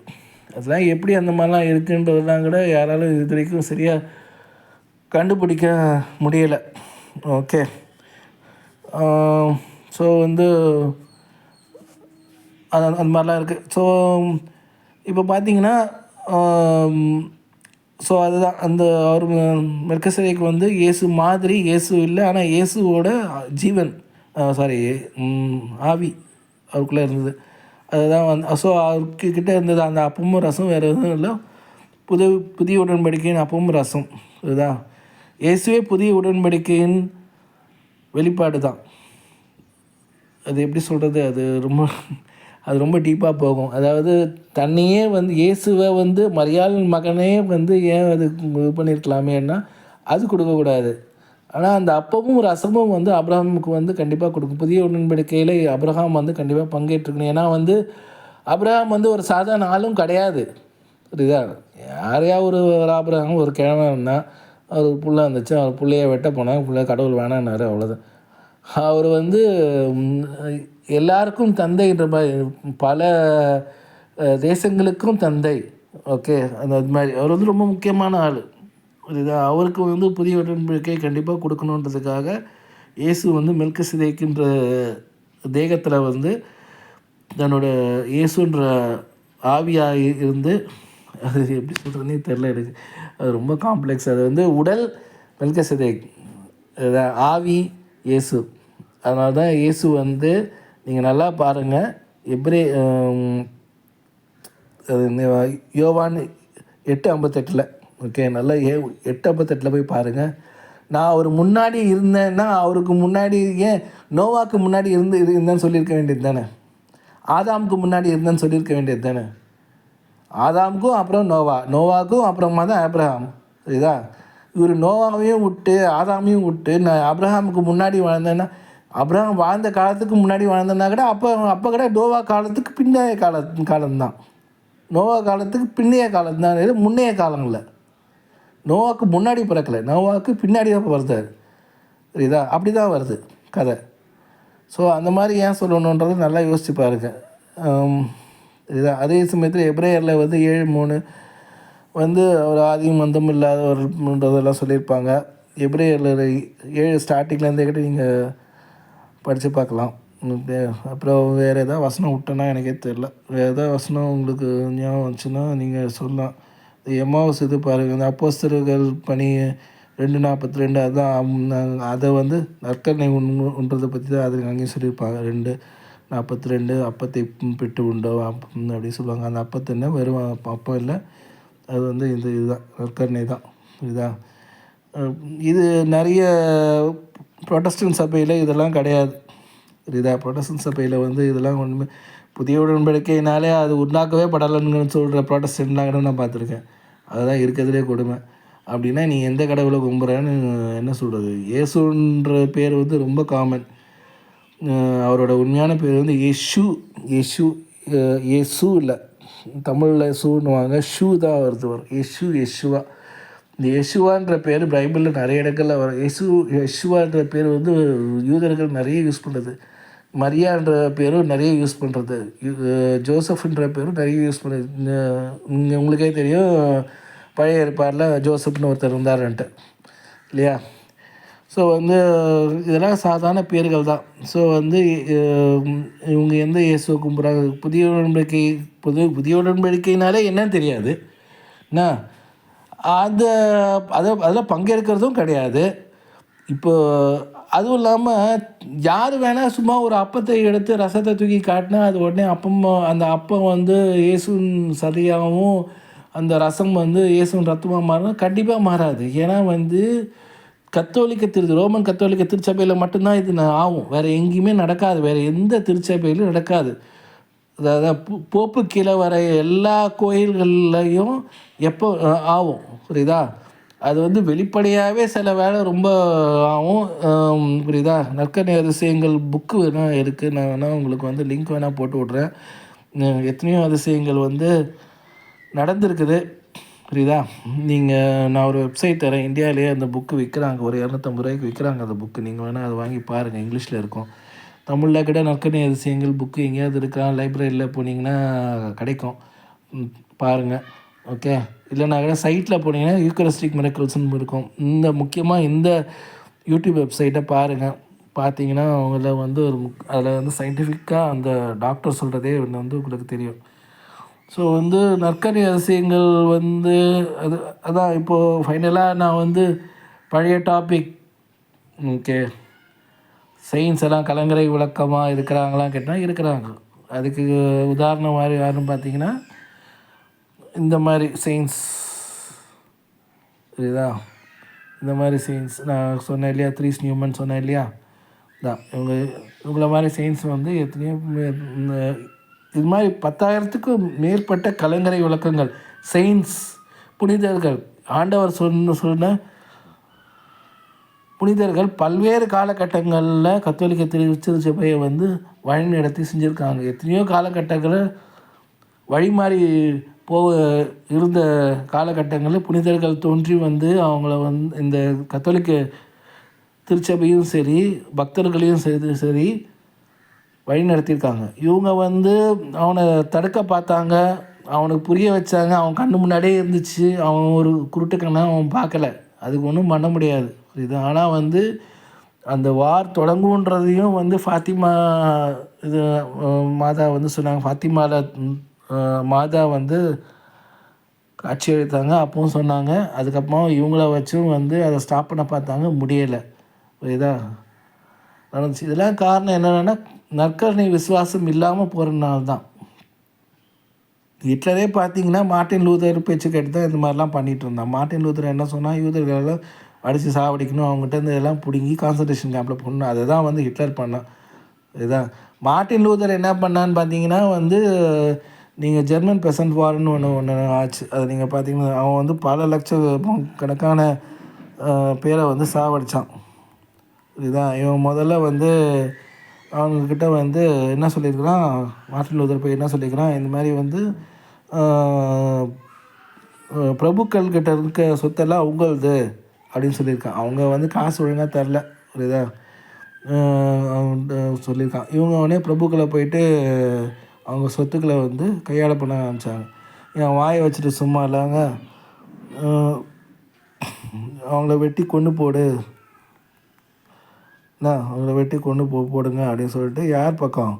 அதெல்லாம் எப்படி அந்த மாதிரிலாம் இருக்குன்றதெல்லாம் கூட யாராலும் இது வரைக்கும் சரியாக கண்டுபிடிக்க முடியலை, ஓகே. ஸோ வந்து அந்த மாதிரிலாம் இருக்குது. ஸோ இப்போ பார்த்தீங்கன்னா ஸோ அதுதான் அந்த அவர் மெல்கிசேதேக்கு வந்து இயேசு மாதிரி, இயேசு இல்லை, ஆனால் இயேசுவோட ஜீவன், சாரி, ஆவி அவருக்குள்ளே இருந்தது. அதுதான் வந்து ஸோ அவருக்கு கிட்ட இருந்தது அந்த அப்பமும் ரசம் வேறு எதுவும் இல்லை, புதிய உடன்படிக்கையின் அப்பமும் ரசம். இதுதான் இயேசுவே புதிய உடன்படிக்கையின் வெளிப்பாடு தான். அது எப்படி சொல்கிறது, அது ரொம்ப டீப்பாக போகும். அதாவது தன்னையே வந்து இயேசுவை வந்து மரியாளின் மகனே வந்து ஏன் அது இது பண்ணியிருக்கலாமேன்னா அது கொடுக்கக்கூடாது. ஆனால் அந்த அப்பமும் ரசமும் வந்து அப்ரஹாமுக்கு வந்து கண்டிப்பாக கொடுக்கும். புதிய உடன்படிக்கையில் அப்ரஹாம் வந்து கண்டிப்பாக பங்கேற்றுக்கணும். ஏன்னா வந்து அப்ரஹாம் வந்து ஒரு சாதாரண ஆளும் கிடையாது. புரியுதா? யாரையா ஒரு அப்ரஹாம் ஒரு கிழமை இருந்தால் அவர் புள்ள இருந்துச்சு, அவர் பிள்ளைய வெட்ட போனாங்க, பிள்ளை கடவுள் வேணான்னாரு, அவ்வளோதான். அவர் வந்து எல்லாருக்கும் தந்தைன்ற மாதிரி, பல தேசங்களுக்கும் தந்தை. ஓகே, அந்த மாதிரி அவர் வந்து ரொம்ப முக்கியமான ஆள். புரியுதா? அவருக்கு வந்து புதிய உடன்படிக்கை கண்டிப்பாக கொடுக்கணுன்றதுக்காக இயேசு வந்து மெல்கிசேதேக்குன்ற தேகத்தில் வந்து தன்னோட இயேசுன்ற ஆவியாக இருந்து, அது எப்படி சொல்கிறதுனே தெரில எனக்கு, அது ரொம்ப காம்ப்ளெக்ஸ். அது வந்து உடல் மெல்கிசேதேக், ஆவி இயேசு. அதனால தான் இயேசு வந்து நீங்கள் நல்லா பாருங்கள், யோவான் 8:58, ஓகே, நல்லா 8:58 போய் பாருங்கள். நான் அவர் முன்னாடி இருந்தேன்னா அவருக்கு முன்னாடி ஏன் நோவாக்கு முன்னாடி இருந்தேன்னு சொல்லியிருக்க வேண்டியது தானே, ஆதாமுக்கு முன்னாடி இருந்தேன்னு சொல்லியிருக்க வேண்டியது தானே. ஆதாமுக்கும் அப்புறம் நோவாக்கும் அப்புறமா தான் ஆப்ரஹாம். சரிதா? இவர் நோவாவையும் விட்டு ஆதாமையும் விட்டு நான் ஆப்ரஹாமுக்கு முன்னாடி வாழ்ந்தேன்னா, அப்ரஹாம் வாழ்ந்த காலத்துக்கு முன்னாடி வாழ்ந்தேன்னா கூட அப்போ கூட நோவா காலத்துக்கு பின்னைய காலம்தான். நோவா காலத்துக்கு பின்னைய காலம்தான், முன்னைய காலங்களில். நோவாவுக்கு முன்னாடி பிறக்கலை, நோவாவுக்கு பின்னாடி தான் வருதார். சரிதா? அப்படி தான் வருது கதை. ஸோ அந்த மாதிரி ஏன் சொல்லணுன்றது நல்லா யோசிச்சு பாருங்க. இதுதான். அதே சமயத்தில் எபிரேயரில் வந்து 7:3 வந்து ஒரு ஆதியும் மந்தம் இல்லாதவர்ன்றதெல்லாம் சொல்லியிருப்பாங்க. எபிரேயரில் 7 ஸ்டார்டிங்லேருந்தே கிட்ட நீங்கள் படித்து பார்க்கலாம். அப்புறம் வேறு எதாவது வசனம் விட்டேன்னா எனக்கே தெரில. வேறு எதாவது வசனம் உங்களுக்கு ஞாபகம் வந்துச்சுன்னா நீங்கள் சொல்லலாம். எம்மாவஸ் இது பாருங்கள், இந்த அப்போஸ்தலர்கள் பணி 2:42, அதுதான் அதை வந்து நற்கருணை உண்றதை பற்றி தான் அது அங்கேயும் சொல்லியிருப்பாங்க. 2:42 அப்பத்தை பிட்டு உண்டோ அப்படின்னு சொல்லுவாங்க. அந்த அப்பத்தை வெறும் அப்பம் இல்லை, அது வந்து இதுதான் நற்கருணை தான். இதுதான் இது நிறைய புரோட்டஸ்டன்ட் சபையில் இதெல்லாம் கிடையாது. இதுதான் புரோட்டஸ்டன்ட் சபையில் வந்து இதெல்லாம் ஒன்றுமே புதிய உடன்படிக்கையினாலே அது உண்டாக்கவே படலைன்னு சொல்கிற புரோட்டஸ்டன்ட்லாம் கூட நான் பார்த்துருக்கேன். அதுதான் இருக்கிறதுலே கொடுமை. அப்படின்னா நீ எந்த கடவுளை கும்புறன்னு என்ன சொல்கிறது? இயேசுன்ற பேர் வந்து ரொம்ப காமன். அவரோட உண்மையான பேர் வந்து இயேசு இல்லை, தமிழில் சூன்னுவாங்க, ஷூ தான் வரும். யெஷுவா. இந்த யெஷுவான்ற பேர் பைபிளில் நிறைய இடங்களில் வரும். யெஷுவான்ற பேர் வந்து யூதர்கள் நிறைய யூஸ் பண்ணுறது, மரியான்ற பேரும் நிறைய யூஸ் பண்ணுறது, ஜோசப்ன்ற பேரும் நிறைய யூஸ் பண்ணுறது. உங்களுக்கே தெரியும், பழைய ஏற்பாடில் ஜோசப்னு ஒருத்தர் இருந்தாருன்ட்டு, இல்லையா? ஸோ வந்து இதெல்லாம் சாதாரண பேர்கள் தான். ஸோ வந்து இவங்க எந்த இயேசுவை கும்பிட்றாங்க? புதிய உடன்படிக்கைனாலே என்னன்னு தெரியாது என்ன, அதில் பங்கேற்கிறதும் கிடையாது. இப்போ அதுவும் இல்லாமல் யார் வேணால் சும்மா ஒரு அப்பத்தை எடுத்து ரசத்தை தூக்கி காட்டினா அது உடனே அந்த அப்பம் வந்து இயேசுன் சதையாகவும் அந்த ரசம் வந்து இயேசுன் ரத்தமாக மாறணும்? கண்டிப்பாக மாறாது. ஏன்னா வந்து ரோமன் கத்தோலிக்க திருச்சபையில் மட்டும்தான் இது ஆகும், வேறு எங்கேயுமே நடக்காது, வேறு எந்த திருச்சபையிலும் நடக்காது. அதாவது போப்பு கீழே வர எல்லா கோயில்கள்லையும் எப்போ ஆகும், புரியுதா? அது வந்து வெளிப்படையாகவே சில வேலை ரொம்ப ஆகும், புரியுதா? நற்கருணை அதிசயங்கள் புக்கு வேணால் இருக்குது, நான் வேணால் உங்களுக்கு வந்து லிங்க் வேணால் போட்டு விட்றேன். எத்தனையோ அதிசயங்கள் வந்து நடந்திருக்குது, புரியுதா? நான் ஒரு வெப்சைட் தரேன், இந்தியாவிலேயே அந்த புக்கு விற்கிறாங்க, ஒரு 250 ரூபாய்க்கு விற்கிறாங்க அந்த புக்கு. நீங்கள் வேணால் அதை வாங்கி பாருங்கள், இங்கிலீஷில் இருக்கும். தமிழில் கூட நற்கருணை அதிசயங்கள் புக்கு எங்கேயாவது இருக்கா, லைப்ரரியில் போனீங்கன்னா கிடைக்கும், பாருங்கள். ஓகே, இல்லைனா கூட சைட்டில் போனீங்கன்னா யூக்கரிஸ்டிக் மிரக்கிள்ஸ்னு இருக்கும். முக்கியமாக இந்த யூடியூப் வெப்சைட்டை பாருங்கள். பார்த்தீங்கன்னா அதில் வந்து அதில் வந்து சயின்டிஃபிக்காக அந்த டாக்டர் சொல்கிறதே வந்து உங்களுக்கு தெரியும். ஸோ வந்து நற்கரை அதிசயங்கள் வந்து அது அதான் இப்போது ஃபைனலாக நான் வந்து பழைய டாபிக் ஓகே சயின்ஸ் எல்லாம் கலங்கரை விளக்கமாக இருக்கிறாங்களாம் கேட்டால் இருக்கிறாங்க. அதுக்கு உதாரணம் மாதிரி யாருன்னு பார்த்தீங்கன்னா இந்த மாதிரி சயின்ஸ் புரியுதா, இந்த மாதிரி சயின்ஸ் நான் சொன்னேன் இல்லையா, த்ரீஸ் நியூமன் சொன்னேன் இல்லையா, தான் இவங்கள மாதிரி சயின்ஸ் வந்து எத்தனையோ இது மாதிரி 10,000க்கும் மேற்பட்ட கலங்கரை விளக்கங்கள் சயின்ஸ் புனிதர்கள் ஆண்டவர் சொன்ன புனிதர்கள் பல்வேறு காலகட்டங்களில் கத்தோலிக்க திருச்சபையை வந்து வழி நடத்தி செஞ்சுருக்காங்க. எத்தனையோ காலகட்டங்களில் வழி மாறி இருந்த காலகட்டங்களில் புனிதர்கள் தோன்றி வந்து அவங்கள வந்து இந்த கத்தோலிக்க திருச்சபையும் சரி பக்தர்களையும் சரி வழி நடத்தியிருக்காங்க. இவங்க வந்து அவனை தடுக்க பார்த்தாங்க, அவனுக்கு புரிய வச்சாங்க, அவன் கண்ணு முன்னாடியே இருந்துச்சு, அவன் ஒரு குருட்டுக்கண்ணா அவன் பார்க்கல, அதுக்கு ஒன்றும் பண்ண முடியாது இது. ஆனால் வந்து அந்த வார் தொடங்குன்றதையும் வந்து ஃபாத்திமா இது மாதா வந்து சொன்னாங்க. ஃபாத்திமாவில் மாதா வந்து காட்சி அளித்தாங்க, அப்பவும் சொன்னாங்க. அதுக்கப்புறம் இவங்கள வச்சும் வந்து அதை ஸ்டாப் பண்ண பார்த்தாங்க, முடியலை. புரியுதா நடந்துச்சு. இதெல்லாம் காரணம் என்னென்னா நற்கருணை விசுவாசம் இல்லாமல் போகிறதுனால தான். ஹிட்லரே பார்த்தீங்கன்னா மார்ட்டின் லூதர் பேச்சு கேட்டு தான் இந்த மாதிரிலாம் பண்ணிகிட்டு இருந்தான். மார்ட்டின் லூதர் என்ன சொன்னால் யூதர்களெல்லாம் அடித்து சாவடிக்கணும், அவங்ககிட்ட இருந்து இதெல்லாம் பிடுங்கி கான்சன்ட்ரேஷன் கேம்பில் போடணும், அதை தான் வந்து ஹிட்லர் பண்ணான். இதுதான் மார்ட்டின் லூதர் என்ன பண்ணான்னு பார்த்தீங்கன்னா வந்து நீங்கள் ஜெர்மன் பெசன்ட் வார்னு ஒன்று ஆச்சு. அது நீங்கள் பார்த்தீங்கன்னா அவன் வந்து பல லட்சக்கணக்கான பேரை வந்து சாவடித்தான். இதுதான் இவன் முதல்ல வந்து அவங்கக்கிட்ட வந்து என்ன சொல்லியிருக்கிறான், மார்ட்டின் லூதர் போய் என்ன சொல்லியிருக்கிறான், இந்த மாதிரி வந்து பிரபுக்கள் கிட்ட இருக்க சொத்தெல்லாம் உங்களுது அப்படின்னு சொல்லியிருக்கான். அவங்க வந்து காசு ஒழுங்காக தரல, புரியுதா சொல்லியிருக்கான். இவங்க உடனே பிரபுக்களை போயிட்டு அவங்க சொத்துக்களை வந்து கையாள பண்ண ஆரம்பித்தாங்க. என் வாயை வச்சுட்டு சும்மா இல்லாங்க, அவங்கள வெட்டி கொண்டு போடு, அவங்கள வெட்டி கொண்டு போடுங்க அப்படின்னு சொல்லிட்டு யார் பக்கம்,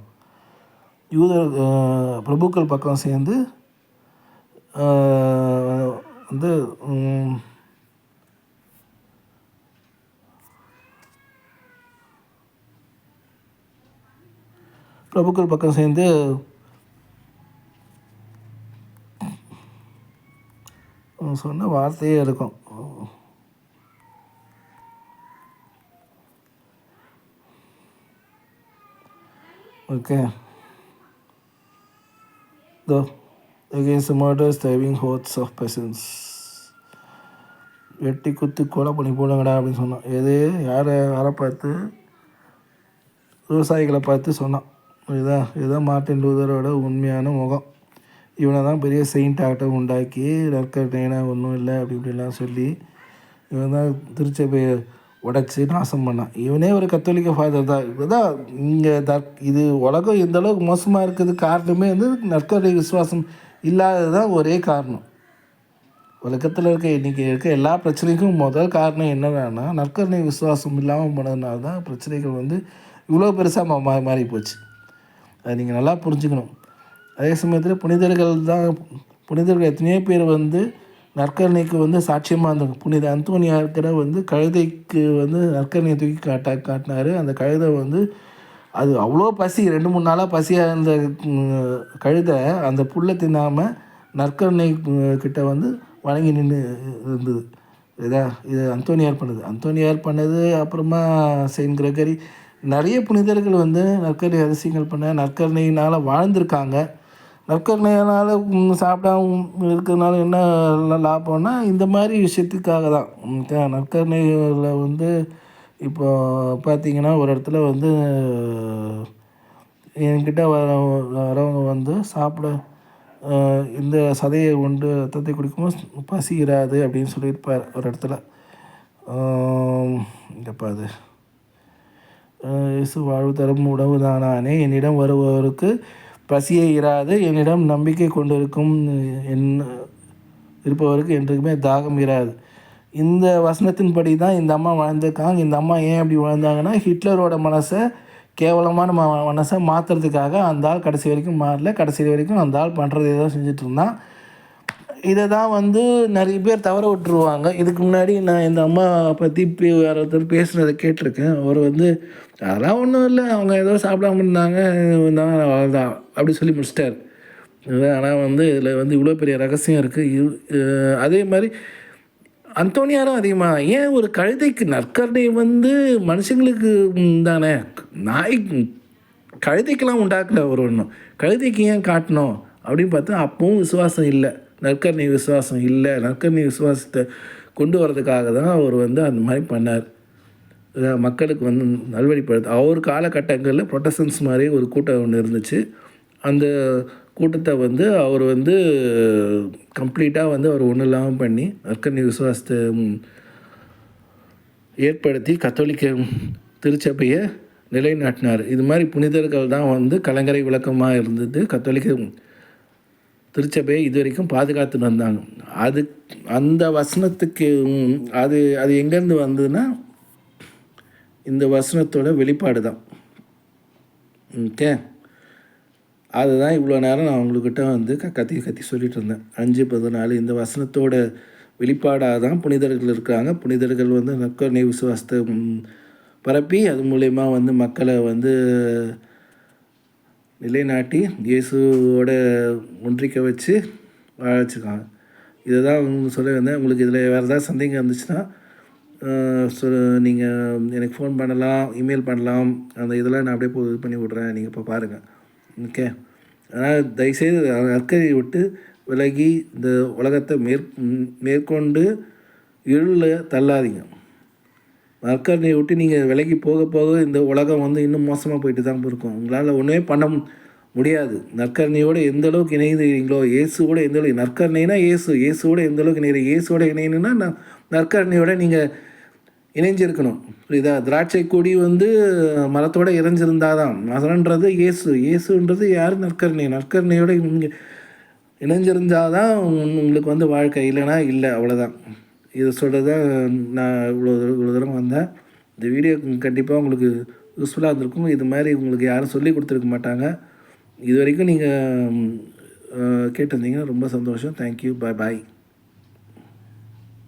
யூதர் பிரபுக்கள் பக்கம் சேர்ந்து வந்து பிரபுக்கள் பக்கம் சேர்ந்து சொன்ன வார்த்தையே இருக்கும். Okay against the murders, thriving hordes of peasants. வெட்டி குத்து கொலை பண்ணி போடுங்கடா அப்படின்னு சொன்னான். யாரை பார்த்து, விவசாயிகளை பார்த்து சொன்னான். இதுதான் மார்ட்டின் லூதரோட உண்மையான முகம். இவனை தான் பெரிய செயின்ட் ஆட்டம் உண்டாக்கி நற்கருணைனா ஒன்றும் இல்லை அப்படி இப்படிலாம் சொல்லி இவன் தான் திருச்சபையை உடைச்சி நாசம் பண்ணான். இவனே ஒரு கத்தோலிக்க ஃபாதர் தான். இதுதான் இங்கே இது உலகம் எந்த அளவுக்கு மோசமாக இருக்குது காரணமே வந்து நற்கருணை விசுவாசம் இல்லாதது தான் ஒரே காரணம். உலகத்தில் இன்றைக்கி இருக்க எல்லா பிரச்சனைக்கும் முதல் காரணம் என்ன வேணா நற்கருணை விசுவாசம் இல்லாமல் போனதுனால தான் பிரச்சனைகள் வந்து இவ்வளோ பெருசாக மாறி போச்சு. அதை நீங்கள் நல்லா புரிஞ்சுக்கணும். அதே சமயத்தில் புனிதர்கள் எத்தனையோ பேர் வந்து நற்கருணைக்கு வந்து சாட்சியமாக இருந்தாங்க. புனித அந்தோனியார் வந்து கழுதைக்கு வந்து நற்கருணையை தூக்கி காட்டினார். அந்த கழுதை வந்து அது அவ்வளோ பசி, 2-3 நாளாக பசியாக இருந்த கழுதை அந்த புல்லை தின்னாமல் நற்கருணை கிட்ட வந்து வணங்கி நின்று இருந்தது. இது அந்தோனியார் பண்ணது. அப்புறமா செயின்ட் கிரெகரி, நிறைய புனிதர்கள் வந்து நற்கருணை அதிசயங்கள் பண்ண நற்கருணையினால் வாழ்ந்திருக்காங்க. நற்கருணையினால் சாப்பிடாம இருக்கிறதுனால என்ன லாபம்னா இந்த மாதிரி விஷயத்துக்காக தான். நற்கருணையில் வந்து இப்போ பார்த்திங்கன்னா ஒரு இடத்துல வந்து என்கிட்ட வரவங்க வந்து சாப்பிட இந்த சதையை உண்டு ரத்தத்தை குடிக்கும்போது பசி இராது அப்படின்னு சொல்லியிருப்பார் ஒரு இடத்துல. இங்கப்பா அது இயேசு வாழ்வு தரும் உணவு தானானே, என்னிடம் வருபவருக்கு பசியே இராது, என்னிடம் நம்பிக்கை கொண்டிருக்கும் இருப்பவருக்கு என்றுக்குமே தாகம் இராது. இந்த வசனத்தின்படி தான் இந்த அம்மா வாழ்ந்திருக்காங்க. இந்த அம்மா ஏன் அப்படி வாழ்ந்தாங்கன்னா ஹிட்லரோட மனசை கேவலமான மனசை மாற்றுறதுக்காக அந்த ஆள் கடைசி வரைக்கும் மாறல. கடைசி வரைக்கும் அந்த ஆள் பண்ணுறது ஏதோ செஞ்சுட்டு இருந்தான். இதை தான் வந்து நிறைய பேர் தவற விட்டுருவாங்க. இதுக்கு முன்னாடி நான் இந்த அம்மா பற்றி வேறு ஒருத்தர் பேசுனதை கேட்டிருக்கேன். அவர் வந்து அதெல்லாம் ஒன்றும் இல்லை, அவங்க ஏதோ சாப்பிடாம இருந்தாங்க, அவ்வளோதான் அப்படி சொல்லி முடிச்சிட்டார். ஆனால் வந்து இதில் வந்து இவ்வளோ பெரிய ரகசியம் இருக்குது. அதே மாதிரி அந்தோனியாரும் அதிகமாக ஏன் ஒரு கழுதைக்கு நற்கருணை வந்து மனுஷங்களுக்கு தானே, நாய் கழுதைக்கெல்லாம் உண்டாக்கல ஒரு ஒன்றும், கழுதைக்கு ஏன் காட்டணும் அப்படின்னு பார்த்தா அப்பவும் விசுவாசம் இல்லை, நற்கருணை விசுவாசம் இல்லை. நற்கருணை விசுவாசத்தை கொண்டு வரதுக்காக தான் அவர் வந்து அந்த மாதிரி பண்ணார். மக்களுக்கு வந்து நல்வழிப்படுத்த அவர் காலகட்டங்களில் ப்ரொட்டஸ்டன்ஸ் மாதிரி ஒரு கூட்டம் ஒன்று இருந்துச்சு. அந்த கூட்டத்தை வந்து அவர் வந்து கம்ப்ளீட்டாக வந்து அவர் ஒன்றும் இல்லாமல் பண்ணி நற்கருணை விசுவாசத்தை ஏற்படுத்தி கத்தோலிக்க திருச்சபையை நிலைநாட்டினார். இது மாதிரி புனிதர்கள் தான் வந்து கலங்கரை விளக்கமாக இருந்தது கத்தோலிக்க திருச்சபையை இது வரைக்கும் பாதுகாத்துன்னு வந்தாங்க. அந்த வசனத்துக்கு அது எங்கேருந்து வந்ததுன்னா இந்த வசனத்தோட வெளிப்பாடு தான். ஓகே, அதுதான் இவ்வளோ நேரம் நான் உங்கள்கிட்ட வந்து கத்தி சொல்லிகிட்டு இருந்தேன். 5:14 இந்த வசனத்தோட வெளிப்பாடாக தான் புனிதர்கள் இருக்கிறாங்க. புனிதர்கள் வந்து நற்கருணை விசுவாசத்தை பரப்பி அது மூலயமா வந்து மக்களை வந்து நிலைநாட்டி இயேசுவோட ஒன்றிக்க வச்சு வாழ வச்சுருக்காங்க. இதை தான் சொல்ல வந்தேன். உங்களுக்கு இதில் வேறு ஏதாவது சந்தேகம் இருந்துச்சுன்னா நீங்கள் எனக்கு ஃபோன் பண்ணலாம், இமெயில் பண்ணலாம். அந்த இதெல்லாம் நான் அப்படியே இது பண்ணி விட்றேன், நீங்கள் இப்போ பாருங்கள். ஓகே, அதனால் தயவுசெய்து நற்கருணையை விட்டு விலகி இந்த உலகத்தை மேற்கொண்டு இருளில் தள்ளாதீங்க. நற்கருணையை விட்டு நீங்கள் விலகி போக போக இந்த உலகம் வந்து இன்னும் மோசமாக போயிட்டு தான் இருக்கும். உங்களால் ஒன்றுமே பண்ண முடியாது. நற்கருணையோடு எந்த அளவுக்கு இணைந்துக்கிறீங்களோ, இயேசுவோட எந்த அளவுக்கு, நற்கருணைனா இயேசுவோட எந்த அளவுக்கு இணைகிற, இயேசுவோட இணையணுன்னா நற்கருணையோட நீங்கள் இணைஞ்சிருக்கணும். புரியுதா? திராட்சை கொடி வந்து மரத்தோடு இறைஞ்சிருந்தாதான், மரன்றது இயேசுன்றது யார்? நற்கருணையோட இணைஞ்சிருந்தால் தான் உங்களுக்கு வந்து வாழ்க்கை, இல்லைனா இல்லை, அவ்வளோதான். இதை சொல்கிறது தான் நான் இவ்வளோ தூரம் வந்தேன். இந்த வீடியோ கண்டிப்பாக உங்களுக்கு யூஸ்ஃபுல்லாக இருந்திருக்கும். இது மாதிரி உங்களுக்கு யாரும் சொல்லி கொடுத்துருக்க மாட்டாங்க. இது வரைக்கும் நீங்கள் கேட்டிருந்தீங்கன்னா ரொம்ப சந்தோஷம். தேங்க்யூ. பாய்.